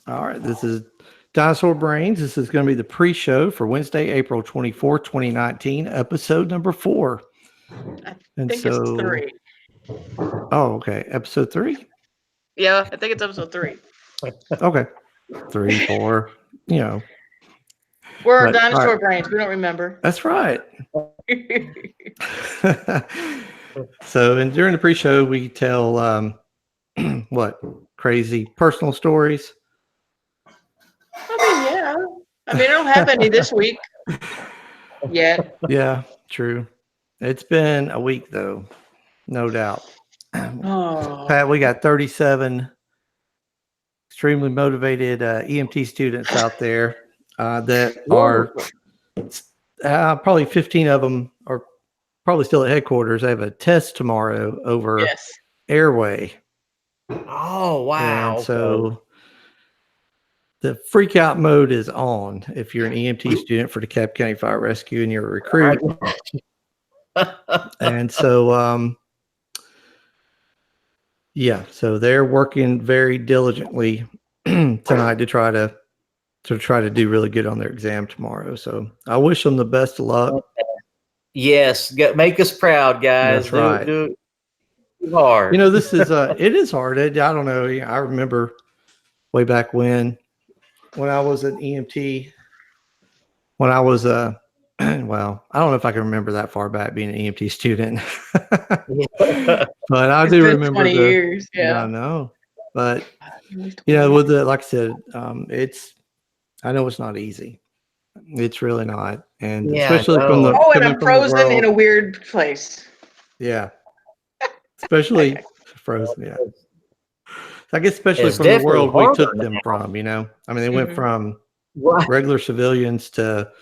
All right, this is Dinosaur Brains. This is going to be the pre-show for Wednesday, April 24th, 2019, episode number 4. I And think it's so, 3. oh, okay, episode 3? Yeah, I think it's episode 3. Okay, 3, 4, you know. We're But, all dinosaur right, brains. We don't remember. that's right. So, and during the pre-show, we tell what crazy personal stories. Yeah. I mean, I don't have any this week yet. Yeah, true. It's been a week though, no doubt. Oh. Pat, we got 37 extremely motivated EMT students out there that are probably 15 of them are probably still at headquarters. They have a test tomorrow over airway. Oh, wow. And so the freak out mode is on if you're an EMT student for the DeKalb County Fire Rescue and you're a recruit. And so, yeah, so they're working very diligently tonight to try to do really good on their exam tomorrow. So I wish them the best of luck. Yes, make us proud, guys. That's right. Do hard. You know, this is it is hard. I don't know. I remember way back when I was an EMT. When I was well, I don't know if I can remember that far back being an EMT student, but I do remember 20 years. Yeah, I know. But you know, with the like I said, I know it's not easy. It's really not, and especially from the and I'm frozen in a weird place. Yeah, especially frozen. Yeah, I guess especially from the world we took them from. You know, I mean, they went from regular civilians to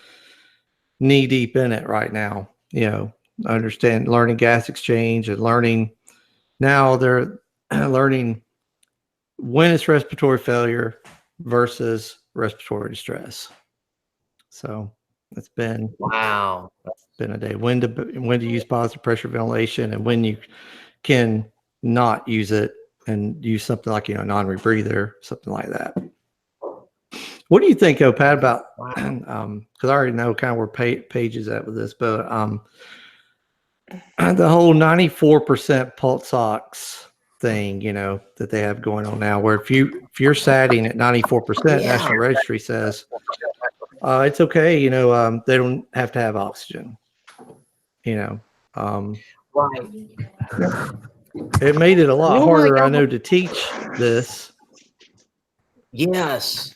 knee deep in it right now. You know, learning gas exchange and learning. Now they're learning when it's respiratory failure versus respiratory distress. So it's been been a day. When to use positive pressure ventilation and when you can not use it and use something like non-rebreather, something like that. What do you think, Pat, about because I already know kind of where Paige is at with this, but the whole 94% pulse ox thing, that they have going on now, where if you're satting at 94%, National Registry says it's okay, they don't have to have oxygen. Right. It made it a lot harder, I know, to teach this. Yes.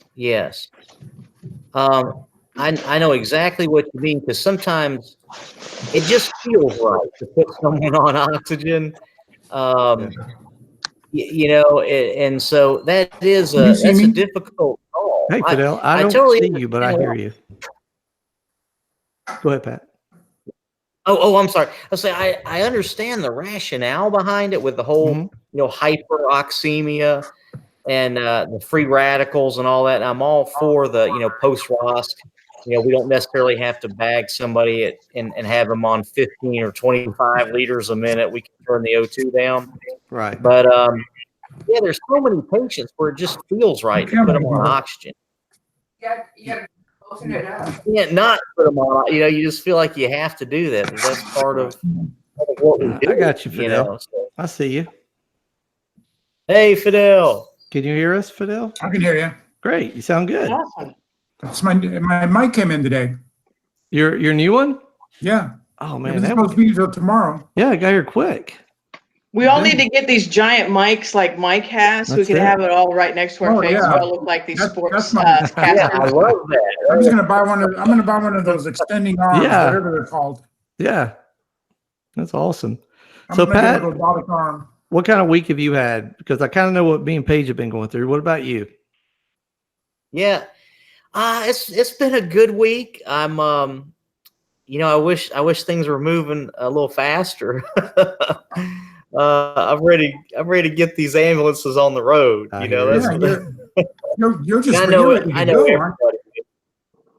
I know exactly what you mean, because sometimes it just feels right to put someone on oxygen. And so that's a difficult call. Hey, Fidel, I don't see you, but I hear you. Go ahead, Pat. Oh, I'm sorry. I'll say I understand the rationale behind it with the whole, hyperoxemia and the free radicals and all that. And I'm all for the, post-ROSC. We don't necessarily have to bag somebody and have them on 15 or 25 liters a minute. We can turn the O2 down. Right. But, there's so many patients where it just feels right to put them on oxygen. Yeah. You can't not put them on. You just feel like you have to do that. That's part of what we do. I got you, Fidel. I see you. Hey, Fidel. Can you hear us, Fidel? I can hear you. Great. You sound good. Awesome. That's my mic came in today. Your new one? Yeah. Oh man, it's supposed to be until tomorrow. Yeah, I got here quick. We all need to get these giant mics like Mike has, so we can have it all right next to our face. Yeah. We all look like these sports I love that. I'm gonna buy one of those extending arms, whatever they're called. Yeah, that's awesome. So Pat, what kind of week have you had? Because I kind of know what me and Paige have been going through. What about you? Yeah, it's been a good week. I'm I wish things were moving a little faster. I'm ready to get these ambulances on the road. You're just I know.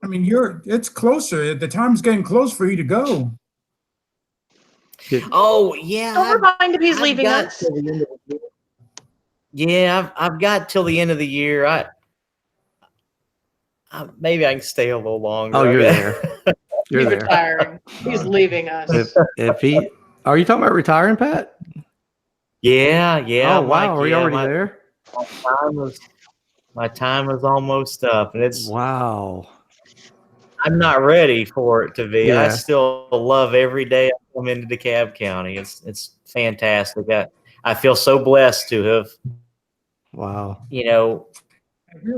I mean, it's closer. The time's getting close for you to go. Oh yeah. Don't remind him he's leaving us. Yeah, I've got till the end of the year. maybe I can stay a little longer. Oh, you're there. You're He's there. retiring. He's leaving us. If he, are you talking about retiring, Pat? Yeah. Oh, wow. Mike, Are you already there? My time was almost up, and Wow. I'm not ready for it to be. I Yeah. still love every day I come into DeKalb County. It's fantastic. I feel so blessed to have, Wow.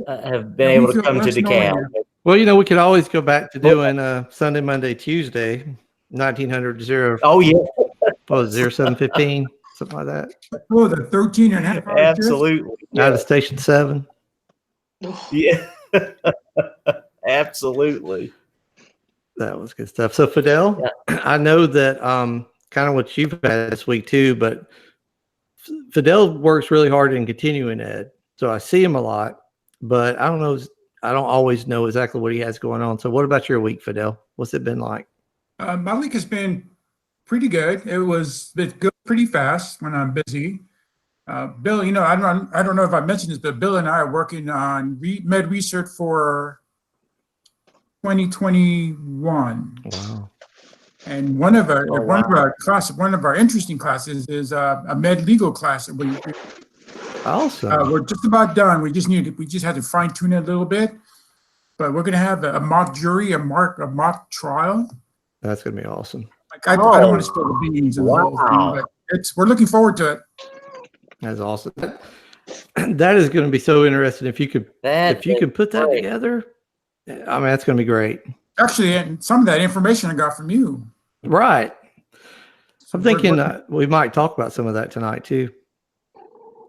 have been able to come to DeKalb. Well, we could always go back to doing Sunday, Monday, Tuesday, 1900 0. Oh, yeah. What was it, 0715, something like that? Oh, the 13 and a half hours. Absolutely. Out of Station 7. Yeah. Absolutely. That was good stuff. So, Fidel, I know that kind of what you've had this week too, but Fidel works really hard in continuing ed. So I see him a lot, but I don't know. I don't always know exactly what he has going on. So what about your week, Fidel? What's it been like? My week has been pretty good. It goes pretty fast when I'm busy. Bill, I don't know if I mentioned this, but Bill and I are working on med research for 2021. Wow. And one of our interesting classes is a med legal class. Awesome. We're just about done. We just had to fine tune it a little bit, but we're going to have a mock jury, a mock trial. That's going to be awesome. I don't want to spill the beans and the whole thing, but we're looking forward to it. That's awesome. That is going to be so interesting. If you could put that together, I mean, that's going to be great. Actually, and some of that information I got from you. Right. I'm thinking we might talk about some of that tonight too,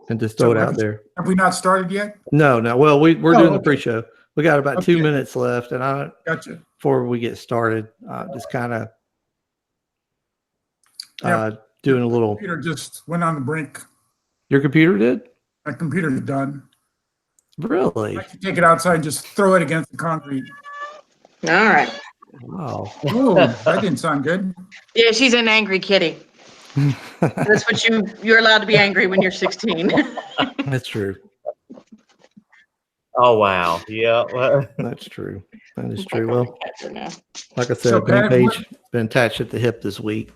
and just throw it out there. Have we not started yet? No. Well, we're doing the pre-show. We got about 2 minutes left, and Gotcha. Before we get started, just kind of doing a little. Computer just went on the brink. Your computer did? My computer's done. Really? I can take it outside and just throw it against the concrete. All right. Wow. Oh, that didn't sound good. Yeah, she's an angry kitty. That's what you're allowed to be angry when you're 16. That's true. Oh, wow. Yeah. That's true. That is true. Well, like I said, So, Paige been attached at the hip this week.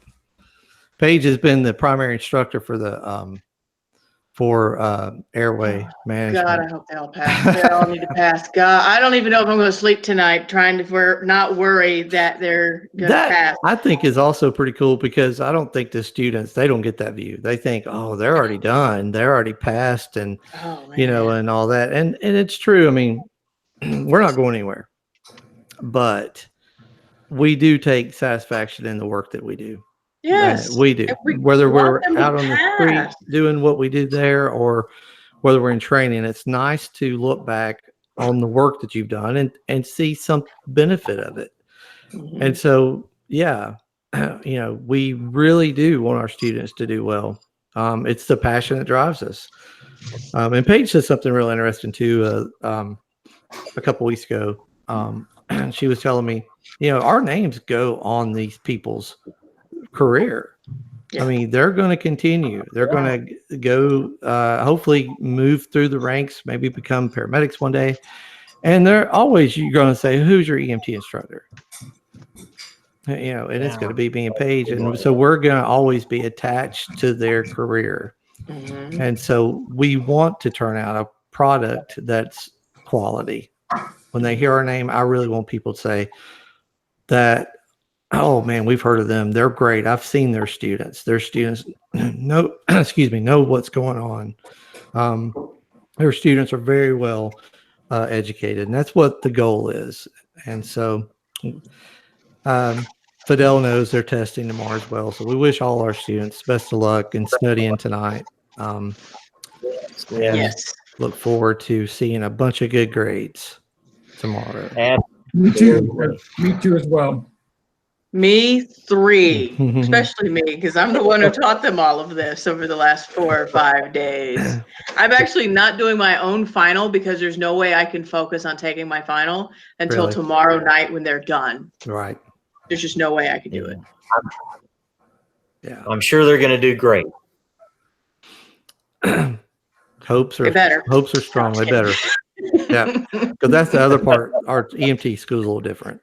Paige has been the primary instructor for the airway management. God, I hope they all pass. They all need to pass. God, I don't even know if I'm going to sleep tonight trying to not worry that they're going to pass. I think is also pretty cool because I don't think the students, they don't get that view. They think, oh, they're already done. They're already passed and, and all that. And it's true. I mean, we're not going anywhere, but we do take satisfaction in the work that we do. Yes, we do. Whether we're out on the street doing what we do there or whether we're in training, it's nice to look back on the work that you've done and see some benefit of it. Mm-hmm. And so, we really do want our students to do well. It's the passion that drives us. And Paige said something real interesting too, a couple weeks ago. She was telling me, our names go on these people's career. I mean, they're going to continue. They're going to go, hopefully move through the ranks, maybe become paramedics one day. And you're going to say, who's your EMT instructor? And it's going to be me and Paige. And so we're going to always be attached to their career. Mm-hmm. And so we want to turn out a product that's quality. When they hear our name, I really want people to say that, oh man, we've heard of them. They're great. I've seen their students. Their students know what's going on. Their students are very well educated, and that's what the goal is. And so Fidel knows they're testing tomorrow as well. So we wish all our students best of luck in studying tonight. Yes. Look forward to seeing a bunch of good grades tomorrow. Me too. Me too as well. Me 3, especially me, because I'm the one who taught them all of this over the last 4 or 5 days. I'm actually not doing my own final because there's no way I can focus on taking my final until tomorrow night when they're done. Right. There's just no way I could do it. Yeah. I'm sure they're going to do great. Hopes are strong. They better. Yeah, because that's the other part. Our EMT school is a little different.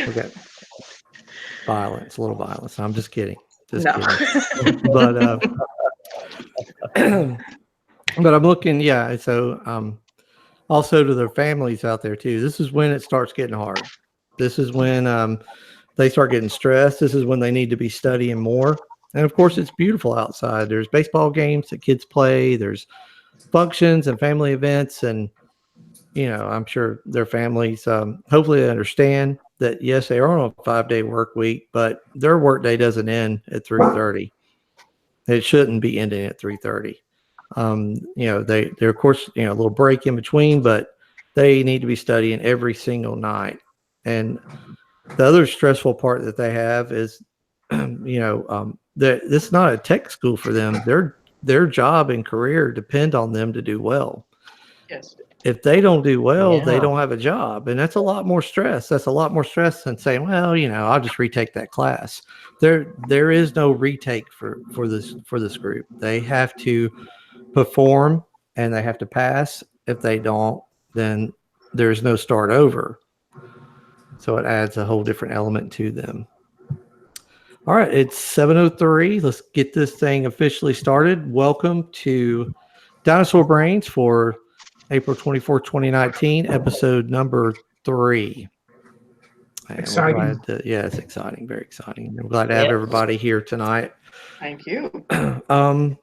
Okay, violence, a little violence. I'm just kidding. Just kidding. But but I'm looking. Yeah. So also to their families out there too. This is when it starts getting hard. This is when they start getting stressed. This is when they need to be studying more. And of course, it's beautiful outside. There's baseball games that kids play. There's functions and family events. And, I'm sure their families, hopefully they understand that, yes, they are on a 5-day work week, but their work day doesn't end at 3:30. It shouldn't be ending at 3:30. They're of course, a little break in between, but they need to be studying every single night. And the other stressful part that they have is, this is not a tech school for them. Their job and career depend on them to do well. Yes. If they don't do well, they don't have a job, and that's a lot more stress. That's a lot more stress than saying, well, I'll just retake that class. There is no retake for this group. They have to perform and they have to pass. If they don't, then there's no start over. So it adds a whole different element to them. All right, it's 7:03. Let's get this thing officially started. Welcome to Dino-Brains for April 24th, 2019, episode number 3. Exciting. It's exciting, very exciting. I'm glad to have everybody here tonight. Thank you. Want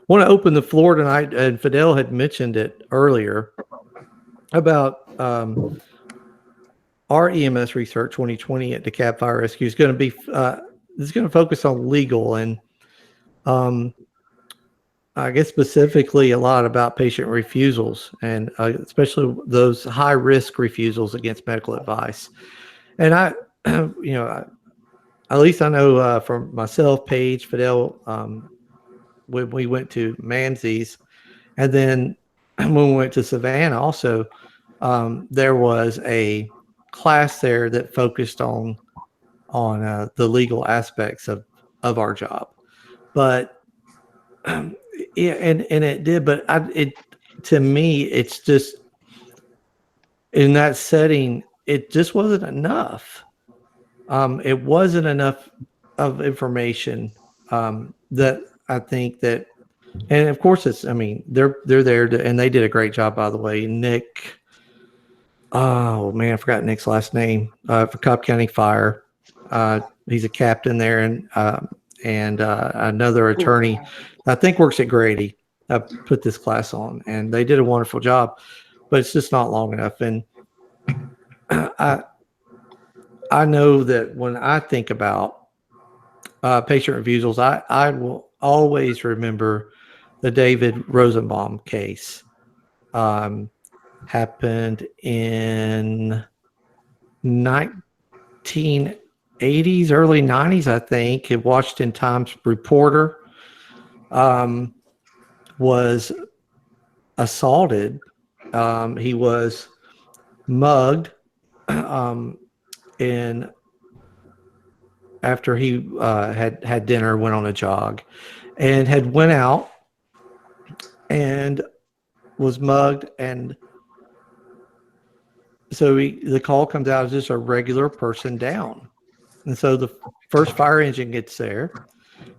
to open the floor tonight, and Fidel had mentioned it earlier about our EMS research 2020 at DeKalb Fire Rescue is going to be focus on legal and I guess specifically a lot about patient refusals and especially those high risk refusals against medical advice. And I, at least I know from myself, Paige, Fidel, when we went to Mamsie's, and then when we went to Savannah also, there was a class there that focused on the legal aspects of our job. But and it did, but to me, it's just in that setting, it just wasn't enough. It wasn't enough of information that I think that, and of course they're there and they did a great job, by the way. Nick, oh man, I forgot Nick's last name for Cobb County Fire. He's a captain there, and another attorney, I think works at Grady. I put this class on, and they did a wonderful job, but it's just not long enough. And I know that when I think about patient refusals, I will always remember the David Rosenbaum case. Happened in 1980s, early 90s, I think. A Washington Times reporter was assaulted. He was mugged and after he had dinner, went on a jog, and had went out and was mugged. And so the call comes out as just a regular person down. And so the first fire engine gets there,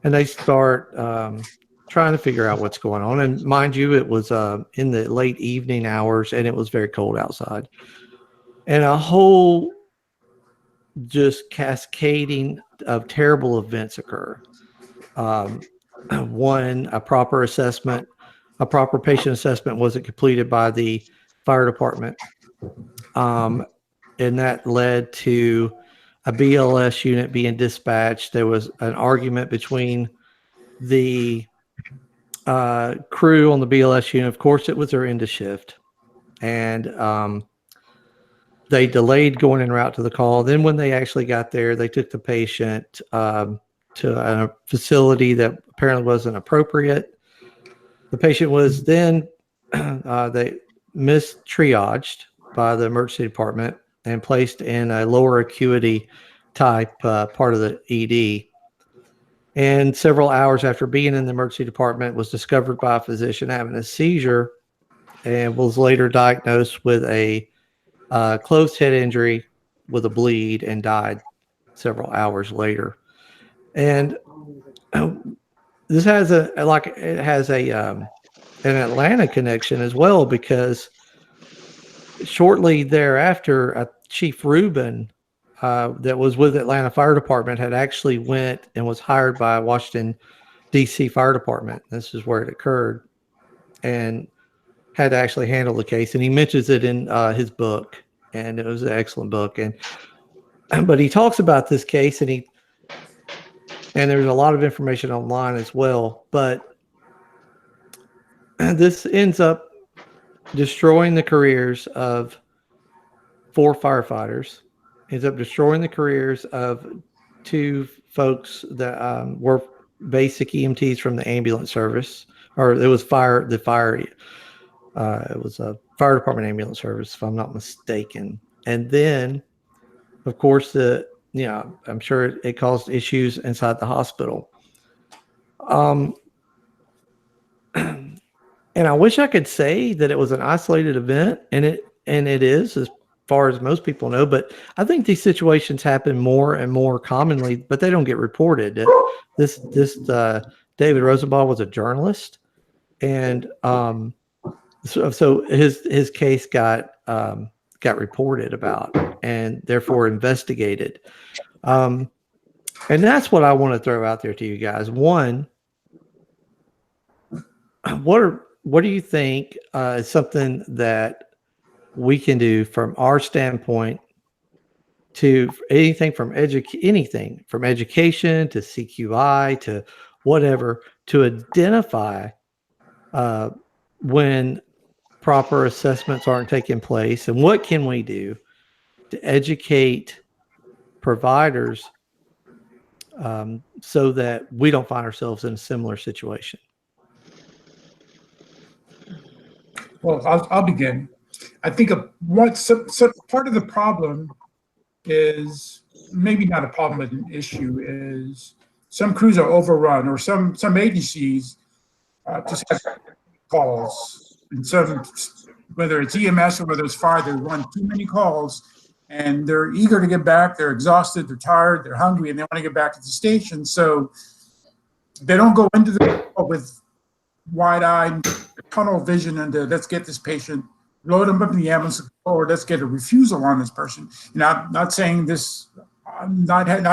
and they start trying to figure out what's going on. And mind you, it was in the late evening hours, and it was very cold outside. And a whole just cascading of terrible events occur. One, a proper patient assessment wasn't completed by the fire department. And that led to a BLS unit being dispatched. There was an argument between the crew on the BLS unit. Of course, it was their end of shift. And they delayed going en route to the call. Then when they actually got there, they took the patient to a facility that apparently wasn't appropriate. The patient was then they triaged by the emergency department and placed in a lower acuity type part of the ED. And several hours after being in the emergency department, was discovered by a physician having a seizure and was later diagnosed with a closed head injury with a bleed and died several hours later. And this has an Atlanta connection as well, because shortly thereafter, Chief Rubin, that was with Atlanta Fire Department, had actually went and was hired by Washington, D.C. Fire Department. This is where it occurred, and had to actually handle the case. And he mentions it in his book, and it was an excellent book. But he talks about this case, and there's a lot of information online as well. But this ends up destroying the careers of 4 firefighters, ends up destroying the careers of 2 folks that were basic EMTs from the ambulance service, or it was it was a fire department ambulance service, if I'm not mistaken. And then, of course, I'm sure it caused issues inside the hospital. And I wish I could say that it was an isolated event, and it is, as far as most people know. But I think these situations happen more and more commonly, but they don't get reported. This David Rosenbaum was a journalist, and so his case got reported about and therefore investigated. And that's what I want to throw out there to you guys. One, what do you think is something that we can do from our standpoint to anything from education to CQI to whatever, to identify when proper assessments aren't taking place, and what can we do to educate providers so that we don't find ourselves in a similar situation? Well, I'll begin. I think part of the problem is, maybe not a problem, but an issue, is some crews are overrun, or some agencies just have calls, and some, whether it's EMS or whether it's fire, they run too many calls, and they're eager to get back. They're exhausted, they're tired, they're hungry, and they want to get back to the station. So they don't go into the call with wide-eyed tunnel vision into, let's get this patient, load them up in the ambulance, or let's get a refusal on this person. And I'm not saying this, I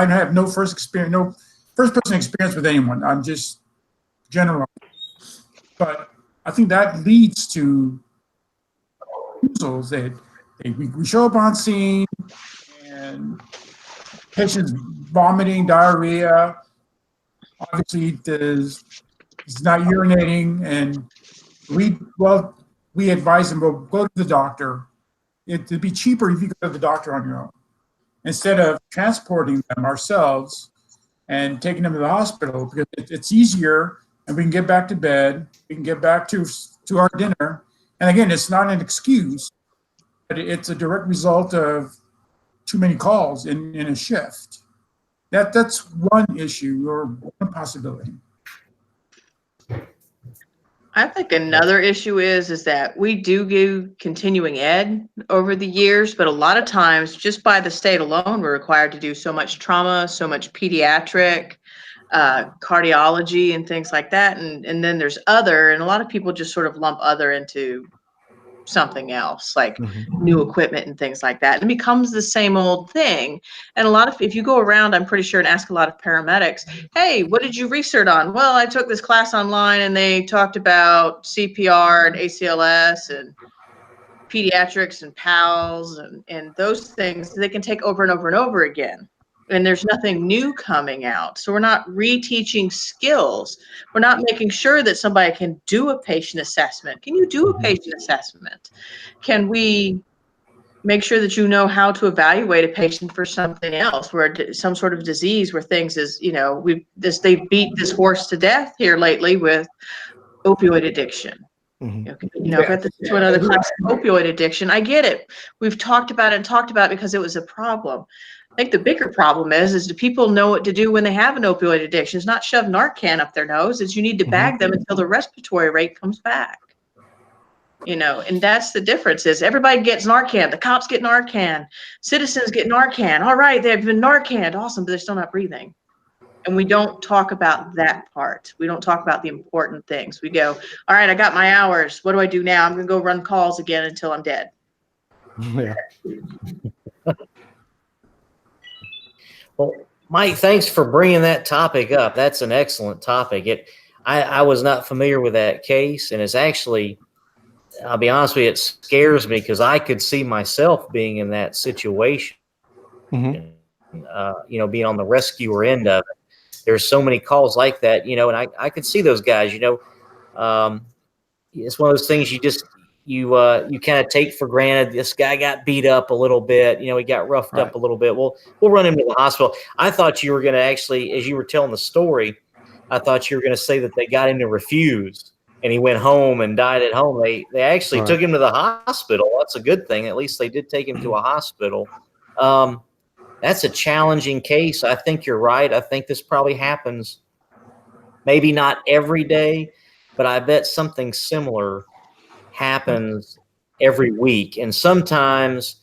have no first person experience with anyone. I'm just general. But I think that leads to refusals. We show up on scene and patients vomiting, diarrhea. Obviously, he's not urinating, and we advise them, well, go to the doctor. It'd be cheaper if you go to the doctor on your own, instead of transporting them ourselves and taking them to the hospital, because it's easier, and we can get back to bed, we can get back to our dinner. And again, it's not an excuse, but it's a direct result of too many calls in a shift. That's one issue, or one possibility. I think another issue is that we do give continuing ed over the years, but a lot of times, just by the state alone, we're required to do so much trauma, so much pediatric, cardiology, and things like that. And then there's other, and a lot of people just sort of lump other into something else, like new equipment and things like that. And it becomes the same old thing. And if you go around, I'm pretty sure, and ask a lot of paramedics, hey, what did you research on? Well, I took this class online and they talked about CPR and ACLS and pediatrics and PALS and those things they can take over and over and over again. And there's nothing new coming out. So we're not reteaching skills. We're not making sure that somebody can do a patient assessment. Can you do a patient assessment? Can we make sure that you know how to evaluate a patient for something else, where some sort of disease, where things is, they beat this horse to death here lately with opioid addiction. But this is another class of opioid addiction. I get it. We've talked about it because it was a problem. I think the bigger problem is do people know what to do when they have an opioid addiction? It's not shove Narcan up their nose. It's you need to bag them until the respiratory rate comes back. and that's the difference is everybody gets Narcan. The cops get Narcan. Citizens get Narcan. All right, they've been Narcan. Awesome, but they're still not breathing. And we don't talk about that part. We don't talk about the important things. We go, all right, I got my hours. What do I do now? I'm going to go run calls again until I'm dead. Yeah. Well, Mike, thanks for bringing that topic up. That's an excellent topic. I was not familiar with that case, and it's actually, I'll be honest with you, it scares me because I could see myself being in that situation. Being on the rescuer end of it. There's so many calls like that, and I could see those guys, it's one of those things you kind of take for granted. This guy got beat up a little bit, he got roughed up a little bit. We'll run him to the hospital. I thought you were going to actually, as you were telling the story, I thought you were going to say that they got him to refuse and he went home and died at home. They actually took him to the hospital. That's a good thing. At least they did take him to a hospital. That's a challenging case. I think you're right. I think this probably happens, maybe not every day, but I bet something similar happens every week. And sometimes,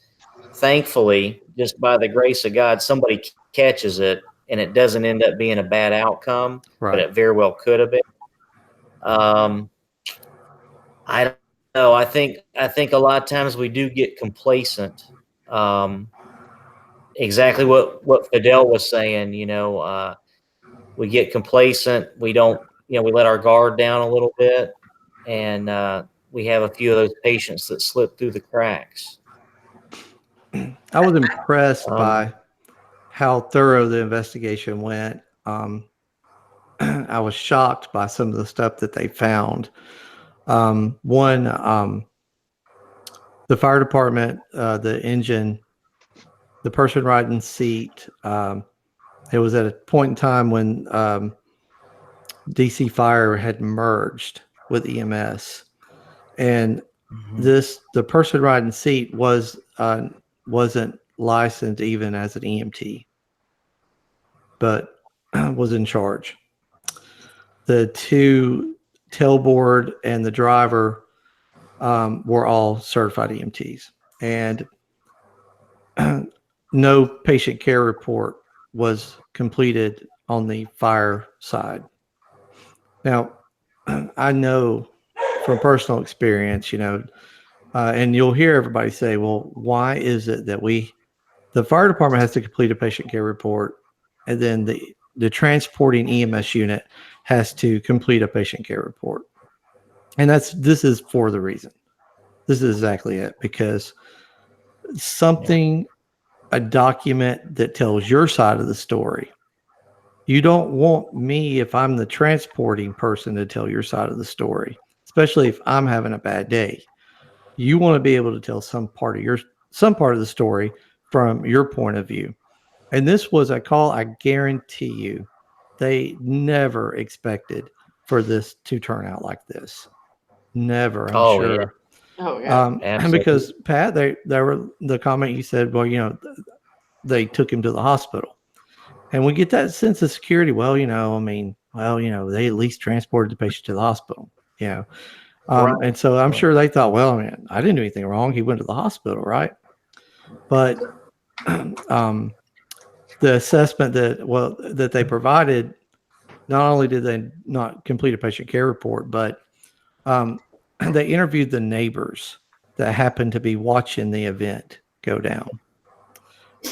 thankfully, just by the grace of God, somebody catches it and it doesn't end up being a bad outcome, but it very well could have been. I don't know. I think a lot of times we do get complacent. Exactly what Fidel was saying, we get complacent. We don't, we let our guard down a little bit, and we have a few of those patients that slip through the cracks. I was impressed by how thorough the investigation went. I was shocked by some of the stuff that they found. The fire department, the engine, the person riding seat, it was at a point in time when DC Fire had merged with EMS, and the person riding seat wasn't licensed even as an EMT, but was in charge. The two tailboard and the driver were all certified EMTs, and no patient care report was completed on the fire side. Now, I know from personal experience, and you'll hear everybody say, well, why is it that the fire department has to complete a patient care report, and then the transporting EMS unit has to complete a patient care report? And this is for the reason. This is exactly it, because a document that tells your side of the story. You don't want me, if I'm the transporting person, to tell your side of the story, especially if I'm having a bad day. You want to be able to tell some part of the story from your point of view. And this was a call, I guarantee you, they never expected for this to turn out like this. Never, I'm sure. Yeah. Oh yeah. And because Pat, they were the comment you said, well, they took him to the hospital, and we get that sense of security. Well, they at least transported the patient to the hospital. And so I'm sure they thought, well, I didn't do anything wrong. He went to the hospital, right? But the assessment that they provided, not only did they not complete a patient care report, but they interviewed the neighbors that happened to be watching the event go down.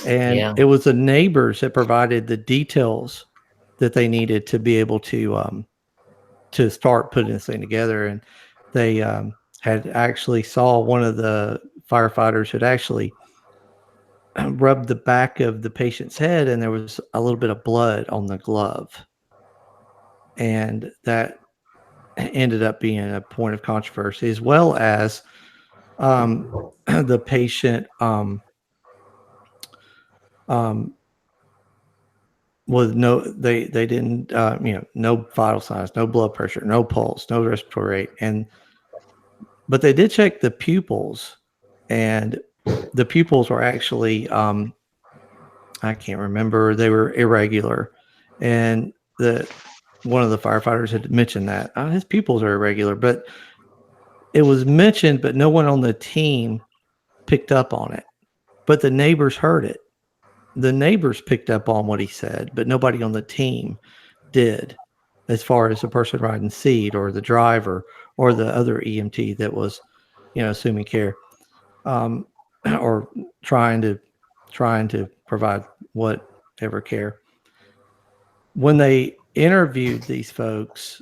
And it was the neighbors that provided the details that they needed to be able to start putting this thing together. And they had actually saw one of the firefighters had actually rubbed the back of the patient's head, and there was a little bit of blood on the glove. And that ended up being a point of controversy, as well as the patient was they didn't no vital signs, no blood pressure, no pulse, no respiratory rate, but they did check the pupils, and the pupils were actually I can't remember, they were irregular, and one of the firefighters had mentioned that his pupils are irregular, but it was mentioned, but no one on the team picked up on it. But the neighbors heard it. The neighbors picked up on what he said, but nobody on the team did, as far as the person riding seat or the driver or the other EMT that was, assuming care, or trying to provide whatever care. When they interviewed these folks,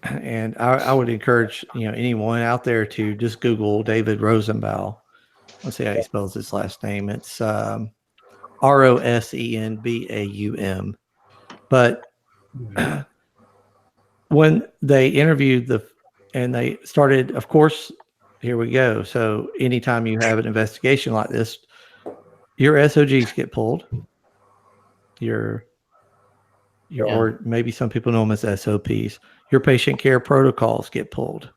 and I would encourage anyone out there to just Google David Rosenbaum. Let's see how he spells his last name. It's Rosenbaum. But when they interviewed and they started, of course, here we go. So anytime you have an investigation like this, your SOGs get pulled. Or maybe some people know them as SOPs. Your patient care protocols get pulled.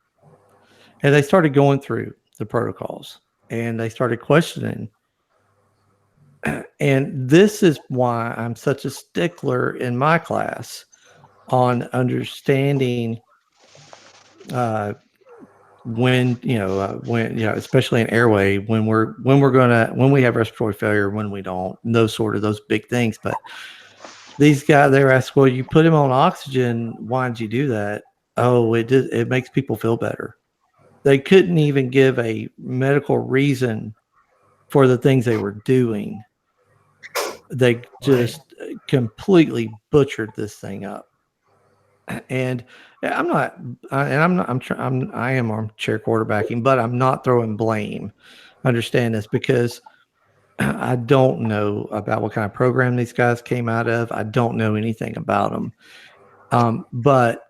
And they started going through the protocols and they started questioning. And this is why I'm such a stickler in my class on understanding when especially in airway, when we have respiratory failure, when we don't, those big things. But these guys, they were asked, well, you put him on oxygen. Why did you do that? Oh, it makes people feel better. They couldn't even give a medical reason for the things they were doing. They just completely butchered this thing up. And I am armchair quarterbacking, but I'm not throwing blame. Understand this, because I don't know about what kind of program these guys came out of. I don't know anything about them. But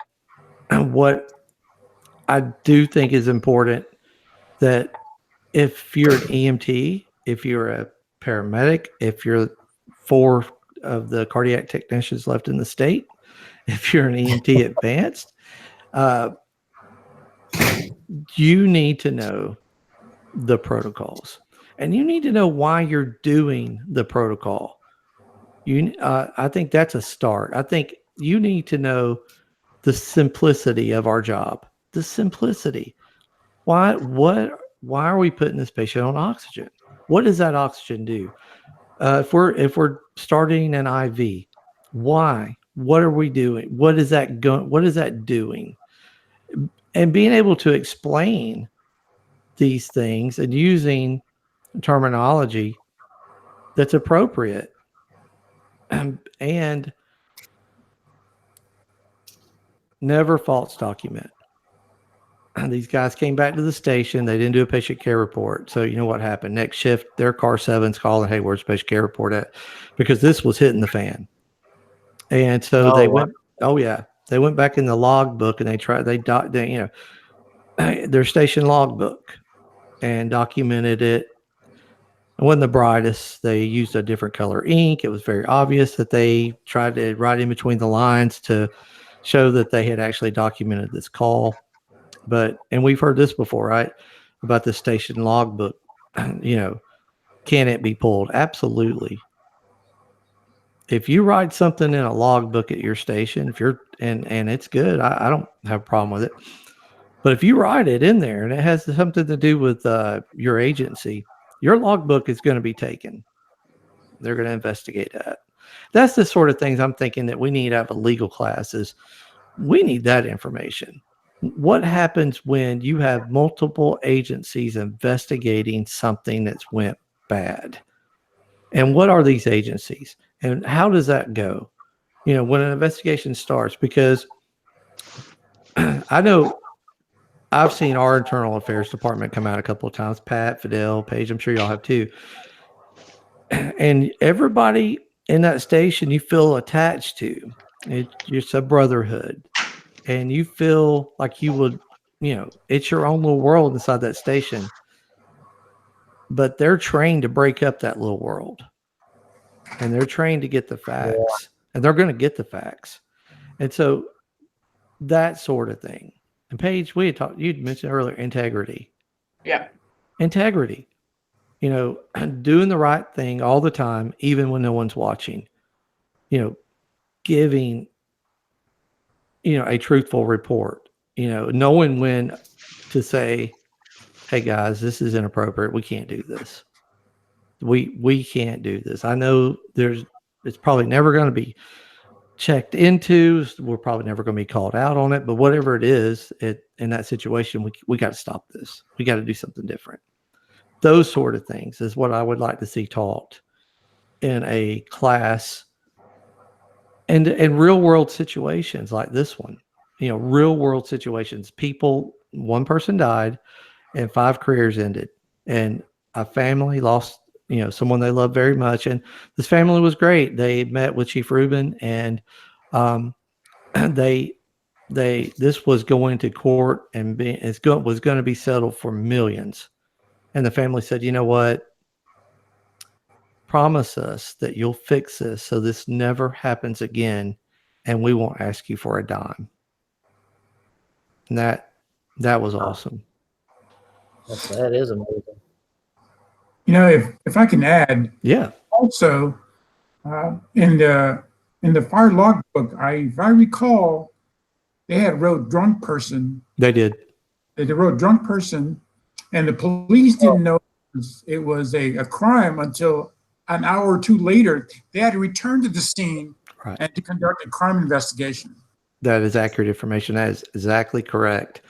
what I do think is important, that if you're an EMT, if you're a paramedic, if you're 4 of the cardiac technicians left in the state, if you're an EMT advanced, you need to know the protocols, and you need to know why you're doing the protocol. I think that's a start. I think you need to know the simplicity of our job. The simplicity. Why are we putting this patient on oxygen? What does that oxygen do? If we're starting an IV, why? What are we doing? What is that doing? And being able to explain these things and using terminology that's appropriate. And never false document. These guys came back to the station. They didn't do a patient care report. So you know what happened? Next shift, their car 7's calling, hey, where's the patient care report at? Because this was hitting the fan. And so they went back in the log book and their station log book and documented it. It wasn't the brightest. They used a different color ink. It was very obvious that they tried to write in between the lines to show that they had actually documented this call. And we've heard this before, right? About the station logbook. Can it be pulled? Absolutely. If you write something in a logbook at your station, and it's good, I don't have a problem with it. But if you write it in there and it has something to do with your agency, your logbook is going to be taken. They're going to investigate that. That's the sort of things I'm thinking that we need to have a legal class. Is we need that information. What happens when you have multiple agencies investigating something that's went bad? And what are these agencies? And how does that go? When an investigation starts, because I know I've seen our internal affairs department come out a couple of times, Pat, Fidel, Paige, I'm sure y'all have too. And everybody in that station you feel attached to. It's a brotherhood. And you feel like you would, it's your own little world inside that station. But they're trained to break up that little world. And they're trained to get the facts. And they're going to get the facts. And so that sort of thing. And Paige, you'd mentioned earlier, integrity. Yeah. Integrity. Doing the right thing all the time, even when no one's watching. Giving a truthful report. knowing when to say, hey guys, this is inappropriate. We can't do this. We can't do this. I know it's probably never going to be checked into. We're probably never going to be called out on it, but whatever it is, in that situation, we got to stop this. We got to do something different. Those sort of things is what I would like to see taught in a class, and in real world situations like this one. Real world situations. One person died, and 5 careers ended, and a family lost someone they loved very much. And this family was great. They met with Chief Rubin, and this was going to court and was going to be settled for millions. And the family said, you know what? Promise us that you'll fix this so this never happens again, and we won't ask you for a dime. And that was awesome. That is amazing. If I can add, yeah. Also, in the fire logbook, if I recall, they had wrote drunk person. They did. They wrote drunk person, and the police didn't know it was a crime until an hour or two later. They had to return to the scene and to conduct a crime investigation. That is accurate information. That is exactly correct.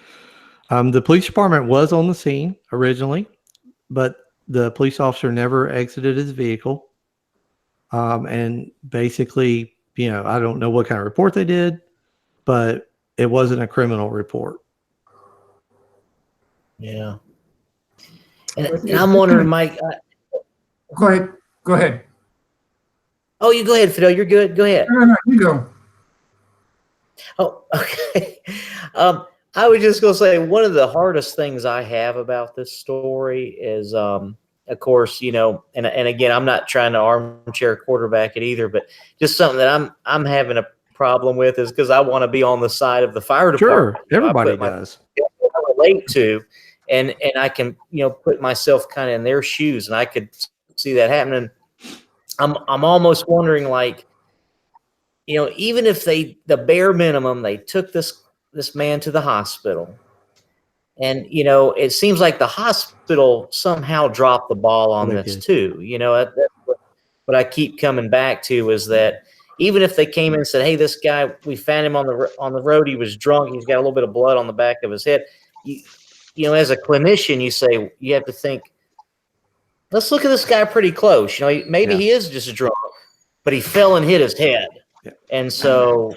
The police department was on the scene originally, but the police officer never exited his vehicle. And basically, I don't know what kind of report they did, but it wasn't a criminal report. Yeah. And I'm wondering, Mike. Go ahead. Oh, you go ahead, Fidel. You're good. Go ahead. No, you go. Oh, okay. I was just going to say, one of the hardest things I have about this story is, of course, and again, I'm not trying to armchair quarterback it either, but just something that I'm having a problem with is because I want to be on the side of the fire department. Sure, everybody does. I relate to, and I can put myself kind of in their shoes, and I could see that happening. I'm almost wondering, like, even if the bare minimum, they took this man to the hospital, and it seems like the hospital somehow dropped the ball on this too. That's what I keep coming back to is that even if they came in and said, hey, this guy, we found him on the road, he was drunk, he's got a little bit of blood on the back of his head, as a clinician, you have to think, let's look at this guy pretty close. Maybe he is just drunk, but he fell and hit his head. Yeah. And so,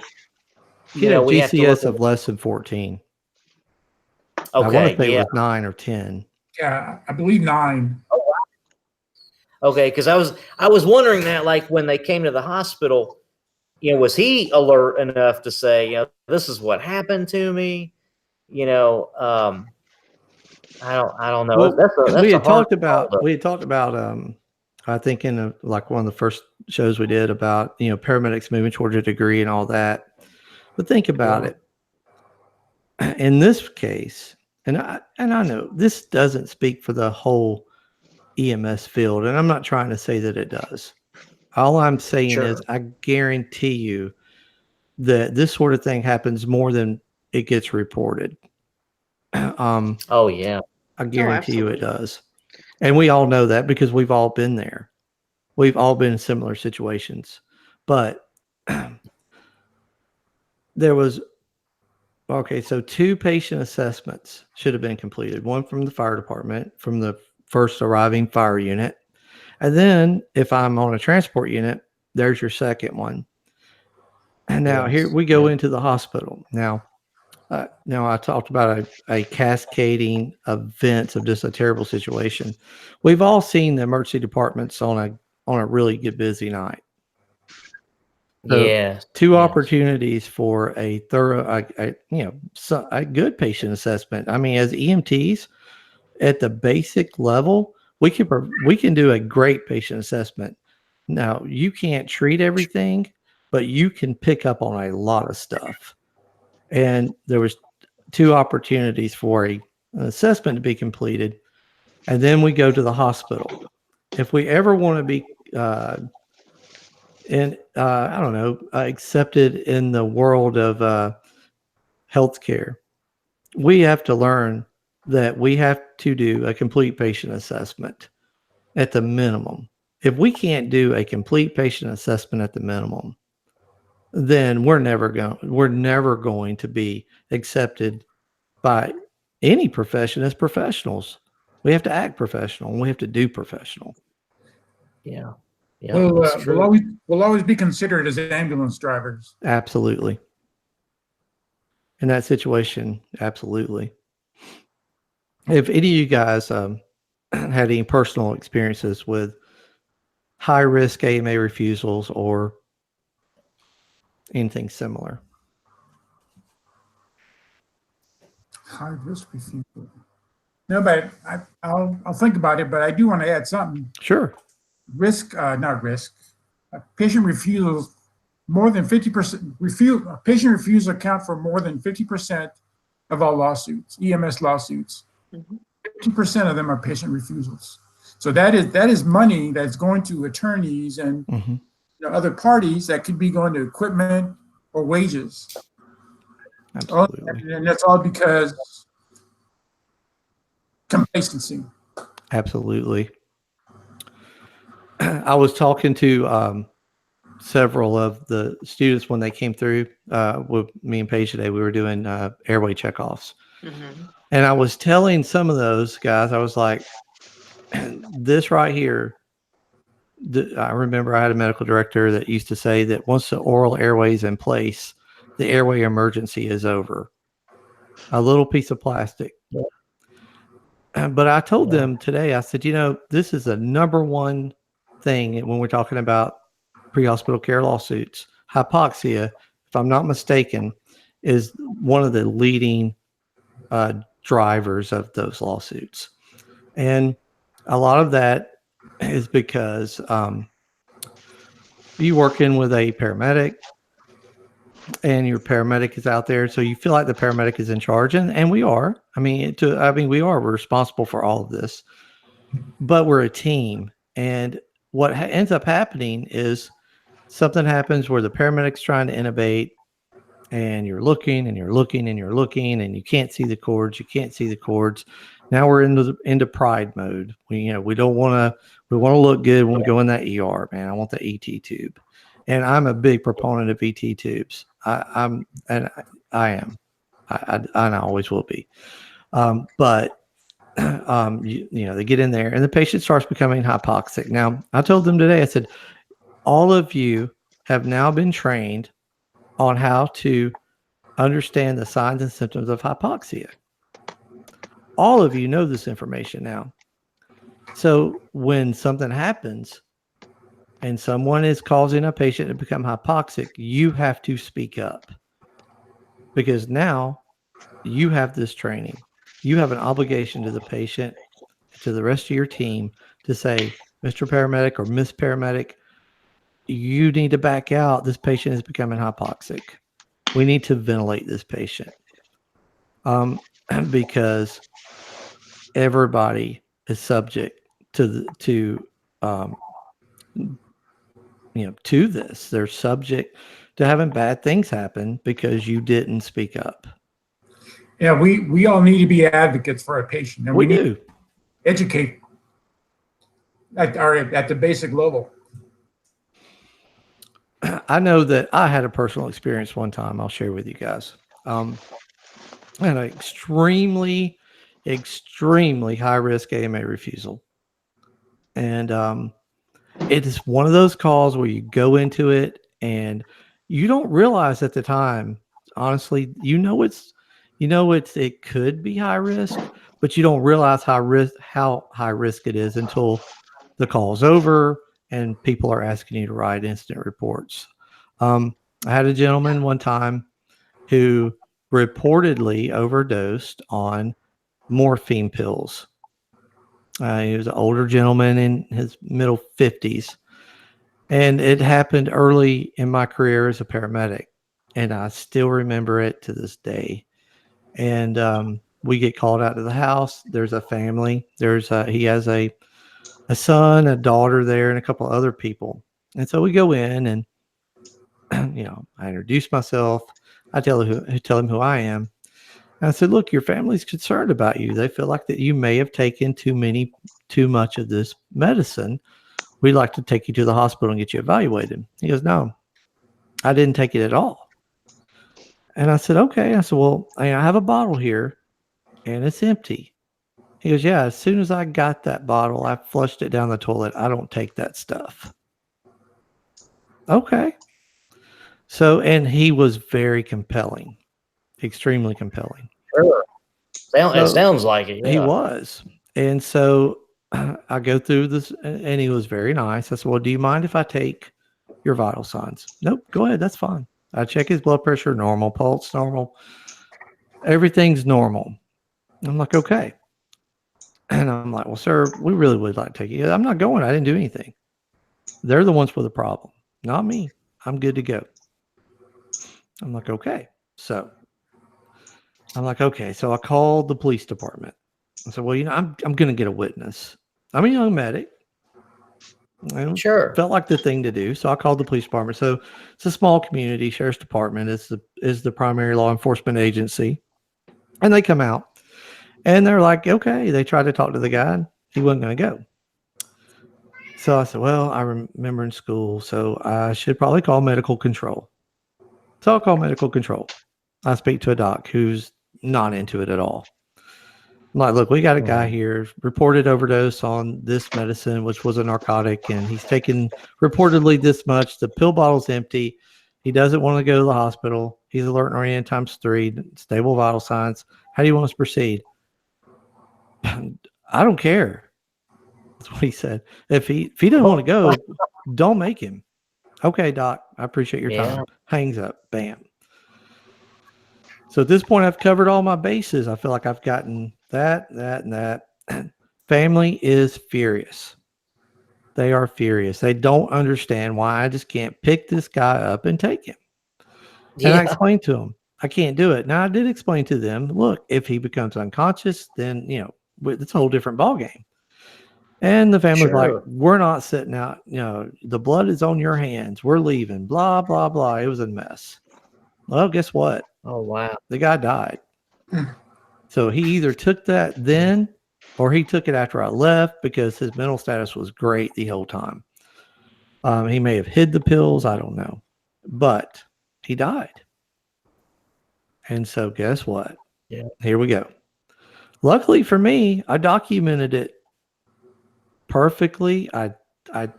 we have GCS of less than 14. Okay. I want to say it was 9 or 10. Yeah, I believe 9. Oh, wow. Okay, because I was wondering that, like, when they came to the hospital, was he alert enough to say, this is what happened to me? I don't know. Well, we had talked about I think in like one of the first shows we did about paramedics moving towards a degree and all that. But think about it. In this case, and I know this doesn't speak for the whole EMS field, and I'm not trying to say that it does. All I'm saying is I guarantee you that this sort of thing happens more than it gets reported. Oh yeah. I guarantee you it does. And we all know that because we've all been there. We've all been in similar situations. But there was, so 2 patient assessments should have been completed. One from the fire department, from the first arriving fire unit. And then if I'm on a transport unit, there's your second one. And now here we go into the hospital. Now I talked about a cascading events of just a terrible situation. We've all seen the emergency departments on a really good busy night. So 2 opportunities for a thorough, a good patient assessment. I mean, as EMTs at the basic level, we can do a great patient assessment. Now, you can't treat everything, but you can pick up on a lot of stuff. And there was 2 opportunities for an assessment to be completed. And then we go to the hospital. If we ever want to be, accepted in the world of healthcare, we have to learn that we have to do a complete patient assessment at the minimum. If we can't do a complete patient assessment at the minimum, then we're never going to be accepted by any profession as professionals. We have to act professional and we have to do professional. Yeah. Yeah. We'll always be considered as ambulance drivers. Absolutely. In that situation, absolutely. If any of you guys had any personal experiences with high risk AMA refusals or anything similar. High risk refusal. No, but I'll think about it, but I do want to add something. Sure. Not risk. Patient refusals, more than 50%. Patient refusals account for more than 50% of all lawsuits, EMS lawsuits. 50% of them are patient refusals. So that is money that's going to attorneys and other parties that could be going to equipment or wages. Absolutely. And that's all because complacency. Absolutely. I was talking to several of the students when they came through with me and Paige today. We were doing airway checkoffs. And I was telling some of those guys, I was like, this right here, I remember I had a medical director that used to say that once the oral airway is in place, the airway emergency is over. A little piece of plastic. But I told them today, I said, this is the number one thing when we're talking about pre-hospital care lawsuits. Hypoxia, if I'm not mistaken, is one of the leading drivers of those lawsuits. And a lot of that is because you work in with a paramedic and your paramedic is out there. So you feel like the paramedic is in charge, and we are. We're responsible for all of this, but we're a team. And what ends up happening is something happens where the paramedic's trying to intubate, and you're looking and you're looking and you're looking, and you can't see the cords. You can't see the cords. Now we're into pride mode. We don't want to. We want to look good when we go in that ER, man. I want the ET tube, and I'm a big proponent of ET tubes. I am. I always will be. But they get in there, and the patient starts becoming hypoxic. Now, I told them today. I said, all of you have now been trained on how to understand the signs and symptoms of hypoxia. All of you know this information now. So when something happens and someone is causing a patient to become hypoxic, you have to speak up, because now you have this training. You have an obligation to the patient, to the rest of your team, to say, Mr. Paramedic or Miss Paramedic, you need to back out. This patient is becoming hypoxic. We need to ventilate this patient. Because everybody is subject to this. They're subject to having bad things happen because you didn't speak up. Yeah, we all need to be advocates for a patient, and we need to educate at the basic level. I know that I had a personal experience one time. I'll share with you guys. I had an extremely high risk AMA refusal, and it is one of those calls where you go into it and you don't realize at the time, honestly, it could be high risk, but you don't realize how high risk it is until the call's over and people are asking you to write incident reports. I had a gentleman one time who reportedly overdosed on morphine pills. He was an older gentleman in his middle 50s. And it happened early in my career as a paramedic. And I still remember it to this day. And we get called out to the house. There's a family. He has a son, a daughter there, and a couple other people. And so we go in and, I introduce myself. I tell him who I am. I said, look, your family's concerned about you. They feel like that you may have taken too much of this medicine. We'd like to take you to the hospital and get you evaluated. He goes, no, I didn't take it at all. And I said, okay. I said, well, I have a bottle here and it's empty. He goes, yeah, as soon as I got that bottle, I flushed it down the toilet. I don't take that stuff. Okay. So, and he was very compelling, extremely compelling. Sure. It sounds like it. Yeah. He was. And so I go through this, and he was very nice. I said, well, do you mind if I take your vital signs? Nope, go ahead. That's fine. I check his blood pressure, normal, pulse, normal. Everything's normal. I'm like, okay. And I'm like, well, sir, we really would like to take you. I'm not going. I didn't do anything. They're the ones with the problem, not me. I'm good to go. I'm like, okay. So I called the police department. I said, well, I'm going to get a witness. I'm a young medic. Sure. Felt like the thing to do. So I called the police department. So it's a small community. Sheriff's Department is the primary law enforcement agency. And they come out and they're like, okay. They tried to talk to the guy and he wasn't going to go. So I said, well, I remember in school, so I should probably call medical control. So I'll call medical control. I speak to a doc who's not into it at all. I'm like, look, we got a guy here, reported overdose on this medicine, which was a narcotic, and he's taken reportedly this much. The pill bottle's empty. He doesn't want to go to the hospital. He's alert and oriented times 3, stable vital signs. How do you want us to proceed? I don't care. That's what he said. If he doesn't want to go, don't make him. Okay, doc, I appreciate your time. Hangs up. Bam. So at this point, I've covered all my bases. I feel like I've gotten that, and that. Family is furious. They are furious. They don't understand why I just can't pick this guy up and take him. And I explained to them, I can't do it. Now, I did explain to them, look, if he becomes unconscious, then, it's a whole different ballgame. And the family's like, we're not sitting out. The blood is on your hands. We're leaving. Blah, blah, blah. It was a mess. Well, guess what? Oh, wow. The guy died. So he either took that then or he took it after I left because his mental status was great the whole time. He may have hid the pills. I don't know. But he died. And so guess what? Yeah. Here we go. Luckily for me, I documented it perfectly. I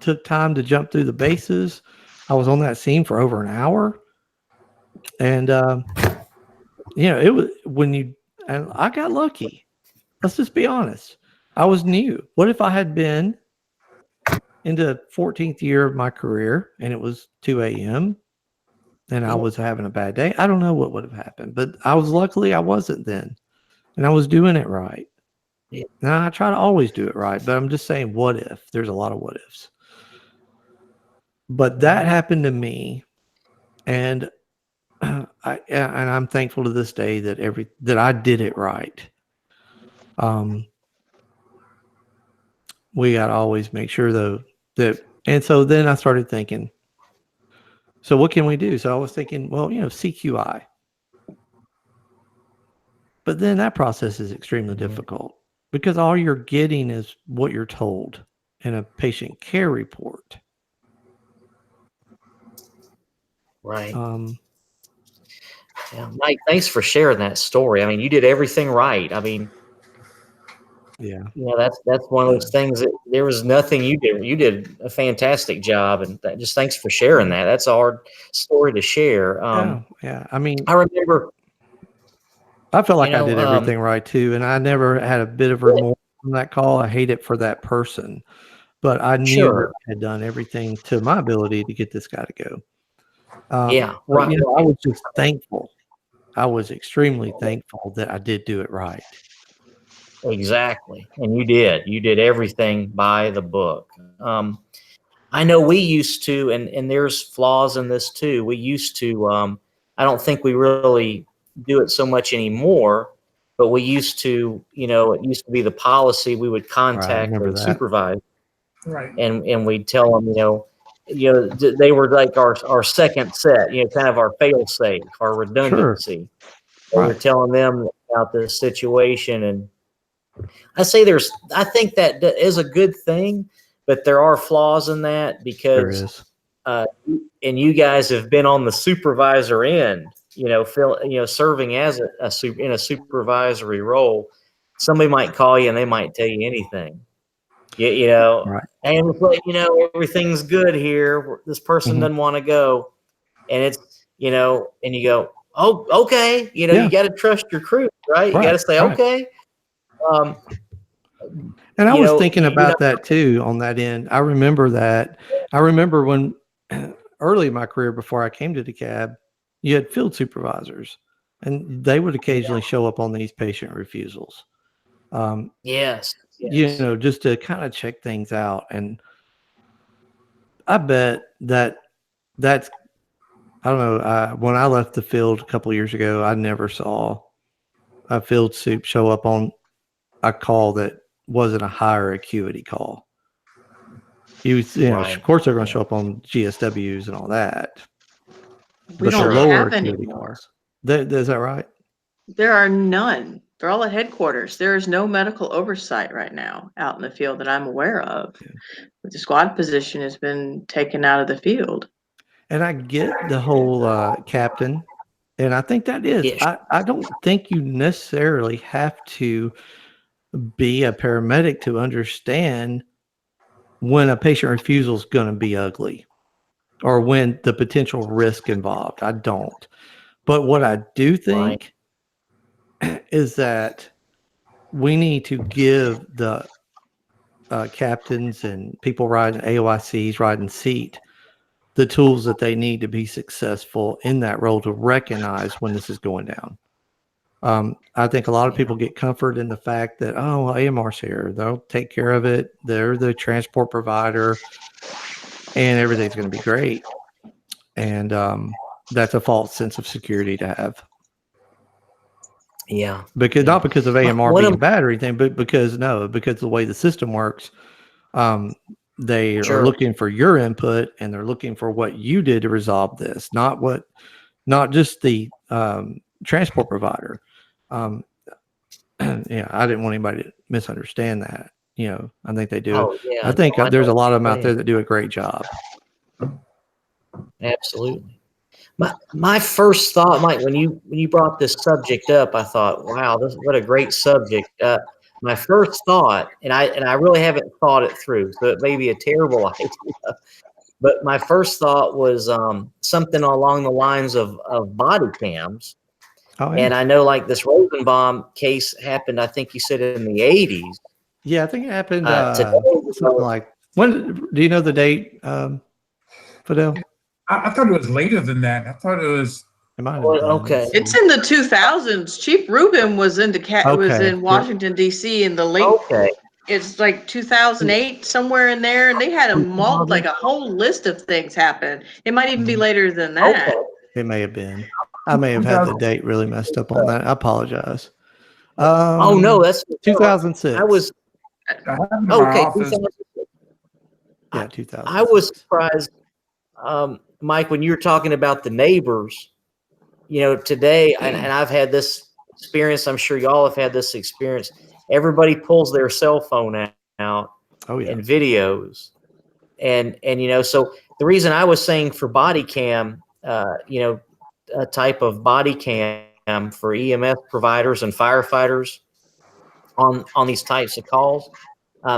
took time to jump through the bases. I was on that scene for over an hour. And, it was and I got lucky. Let's just be honest. I was new. What if I had been in the 14th year of my career and it was 2 a.m. and I was having a bad day? I don't know what would have happened, but I wasn't then. And I was doing it right. Yeah. Now I try to always do it right, but I'm just saying, what if? There's a lot of what ifs. But that happened to me, and I'm thankful to this day that I did it right. We got to always make sure though and so then I started thinking, so what can we do? So I was thinking, well, CQI. But then that process is extremely difficult because all you're getting is what you're told in a patient care report. Right. Yeah, Mike, thanks for sharing that story. I mean, you did everything right. I mean, that's one of those things that there was nothing you did. You did a fantastic job, and just thanks for sharing that. That's a hard story to share. Yeah. I mean, I remember. I felt like I did everything right too, and I never had a bit of remorse on that call. I hate it for that person, but I knew I had done everything to my ability to get this guy to go. Right. I was just thankful. I was extremely thankful that I did do it right. Exactly. And you did everything by the book. I know we used to, and there's flaws in this too. We used to, I don't think we really do it so much anymore, but we used to, it used to be the policy. We would contact the supervisor, right, and we'd tell them, they were like our second set, kind of our fail safe, our redundancy. Sure. We were telling them, about this situation. And I think that is a good thing, but there are flaws in that because, and you guys have been on the supervisor end, serving as in a supervisory role. Somebody might call you and they might tell you anything. Right. And everything's good here. This person doesn't want to go, and it's and you go, oh, okay, you got to trust your crew, right? You got to say, okay. And I was thinking about that too on that end. I remember that. I remember when early in my career, before I came to DeKalb, you had field supervisors, and they would occasionally show up on these patient refusals. Yes. Just to kind of check things out. And I bet that's, I don't know, when I left the field a couple of years ago, I never saw a field soup show up on a call that wasn't a higher acuity call. Of course they're going to show up on GSWs and all that. We don't have any more. Is that right? There are none. They're all at headquarters. There is no medical oversight right now out in the field that I'm aware of. Yeah. The squad position has been taken out of the field. And I get the whole captain, and I think that is. I don't think you necessarily have to be a paramedic to understand when a patient refusal is going to be ugly or when the potential risk involved. I don't. But what I do think is that we need to give the captains and people riding AOICs, riding seat, the tools that they need to be successful in that role to recognize when this is going down. I think a lot of people get comfort in the fact that, oh, well, AMR's here. They'll take care of it. They're the transport provider and everything's going to be great. And that's a false sense of security to have. Yeah. Not because of AMR being bad or anything, but because the way the system works, they are looking for your input and they're looking for what you did to resolve this, not just the transport provider. I didn't want anybody to misunderstand that. I think they do. I think there's a lot of them out there that do a great job. Absolutely. My first thought, Mike, when you brought this subject up, I thought, wow, what a great subject. My first thought, and I really haven't thought it through, so it may be a terrible idea, but my first thought was something along the lines of body cams. Oh, yeah. And I know, like, this Rosenbaum case happened, I think you said in the 80s. Yeah, I think it happened something like, when, do you know the date, Fidel? I thought it was later than that. I thought it was. Okay. It's in the 2000s. Chief Rubin was in Washington, D.C. in the late. Okay. It's like 2008, somewhere in there, and they had a whole list of things happen. It might even be later than that. Okay. It may have been. I may have had the date really messed up on that. I apologize. No, that's 2006. I was okay. 2006. Yeah, 2000. I was surprised, Mike, when you were talking about the neighbors. Today, and I've had this experience. I'm sure y'all have had this experience. Everybody pulls their cell phone out and videos, and so the reason I was saying for body cam, a type of body cam for EMS providers and firefighters on these types of calls.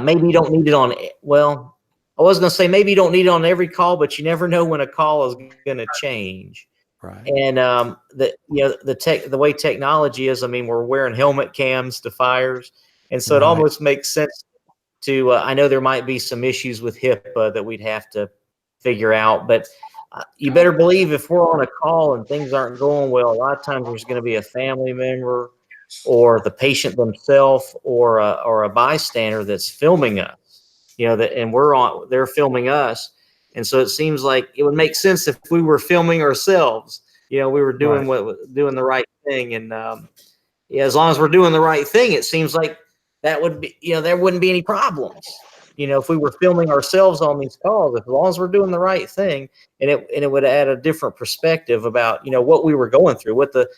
Maybe you don't need it on. Well, I was going to say maybe you don't need it on every call, but you never know when a call is going to change. Right. And the way technology is, I mean, we're wearing helmet cams to fires, and so it almost makes sense to. I know there might be some issues with HIPAA that we'd have to figure out, but you better believe if we're on a call and things aren't going well, a lot of times there's going to be a family member or the patient themselves or a bystander that's filming us. They're filming us. And so it seems like it would make sense if we were filming ourselves, we were doing doing the right thing. And as long as we're doing the right thing, it seems like that would be, there wouldn't be any problems. If we were filming ourselves on these calls, as long as we're doing the right thing, and it would add a different perspective about, what we were going through, what the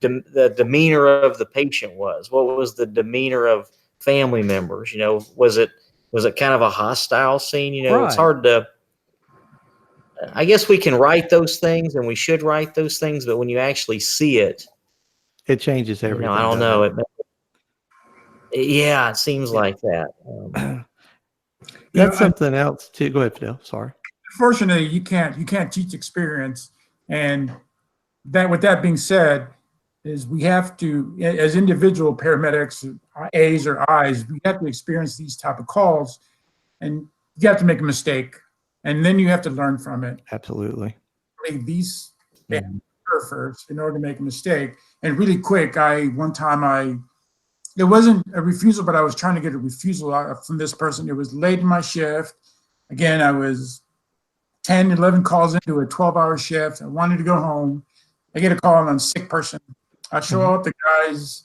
the demeanor of the patient was. What was the demeanor of family members? Was it kind of a hostile scene? It's hard to. I guess we can write those things, and we should write those things, but when you actually see it, it changes everything. I don't know. It seems like that. That's something else too. Go ahead, Fidel. Sorry. Unfortunately, you can't teach experience, and with that being said, is we have to, as individual paramedics, A's or I's, we have to experience these type of calls, and you have to make a mistake, and then you have to learn from it. Absolutely. These first in order to make a mistake. And really quick, one time it wasn't a refusal, but I was trying to get a refusal from this person. It was late in my shift. Again, I was 10, 11 calls into a 12-hour shift. I wanted to go home. I get a call on a sick person. I show up, the guy's,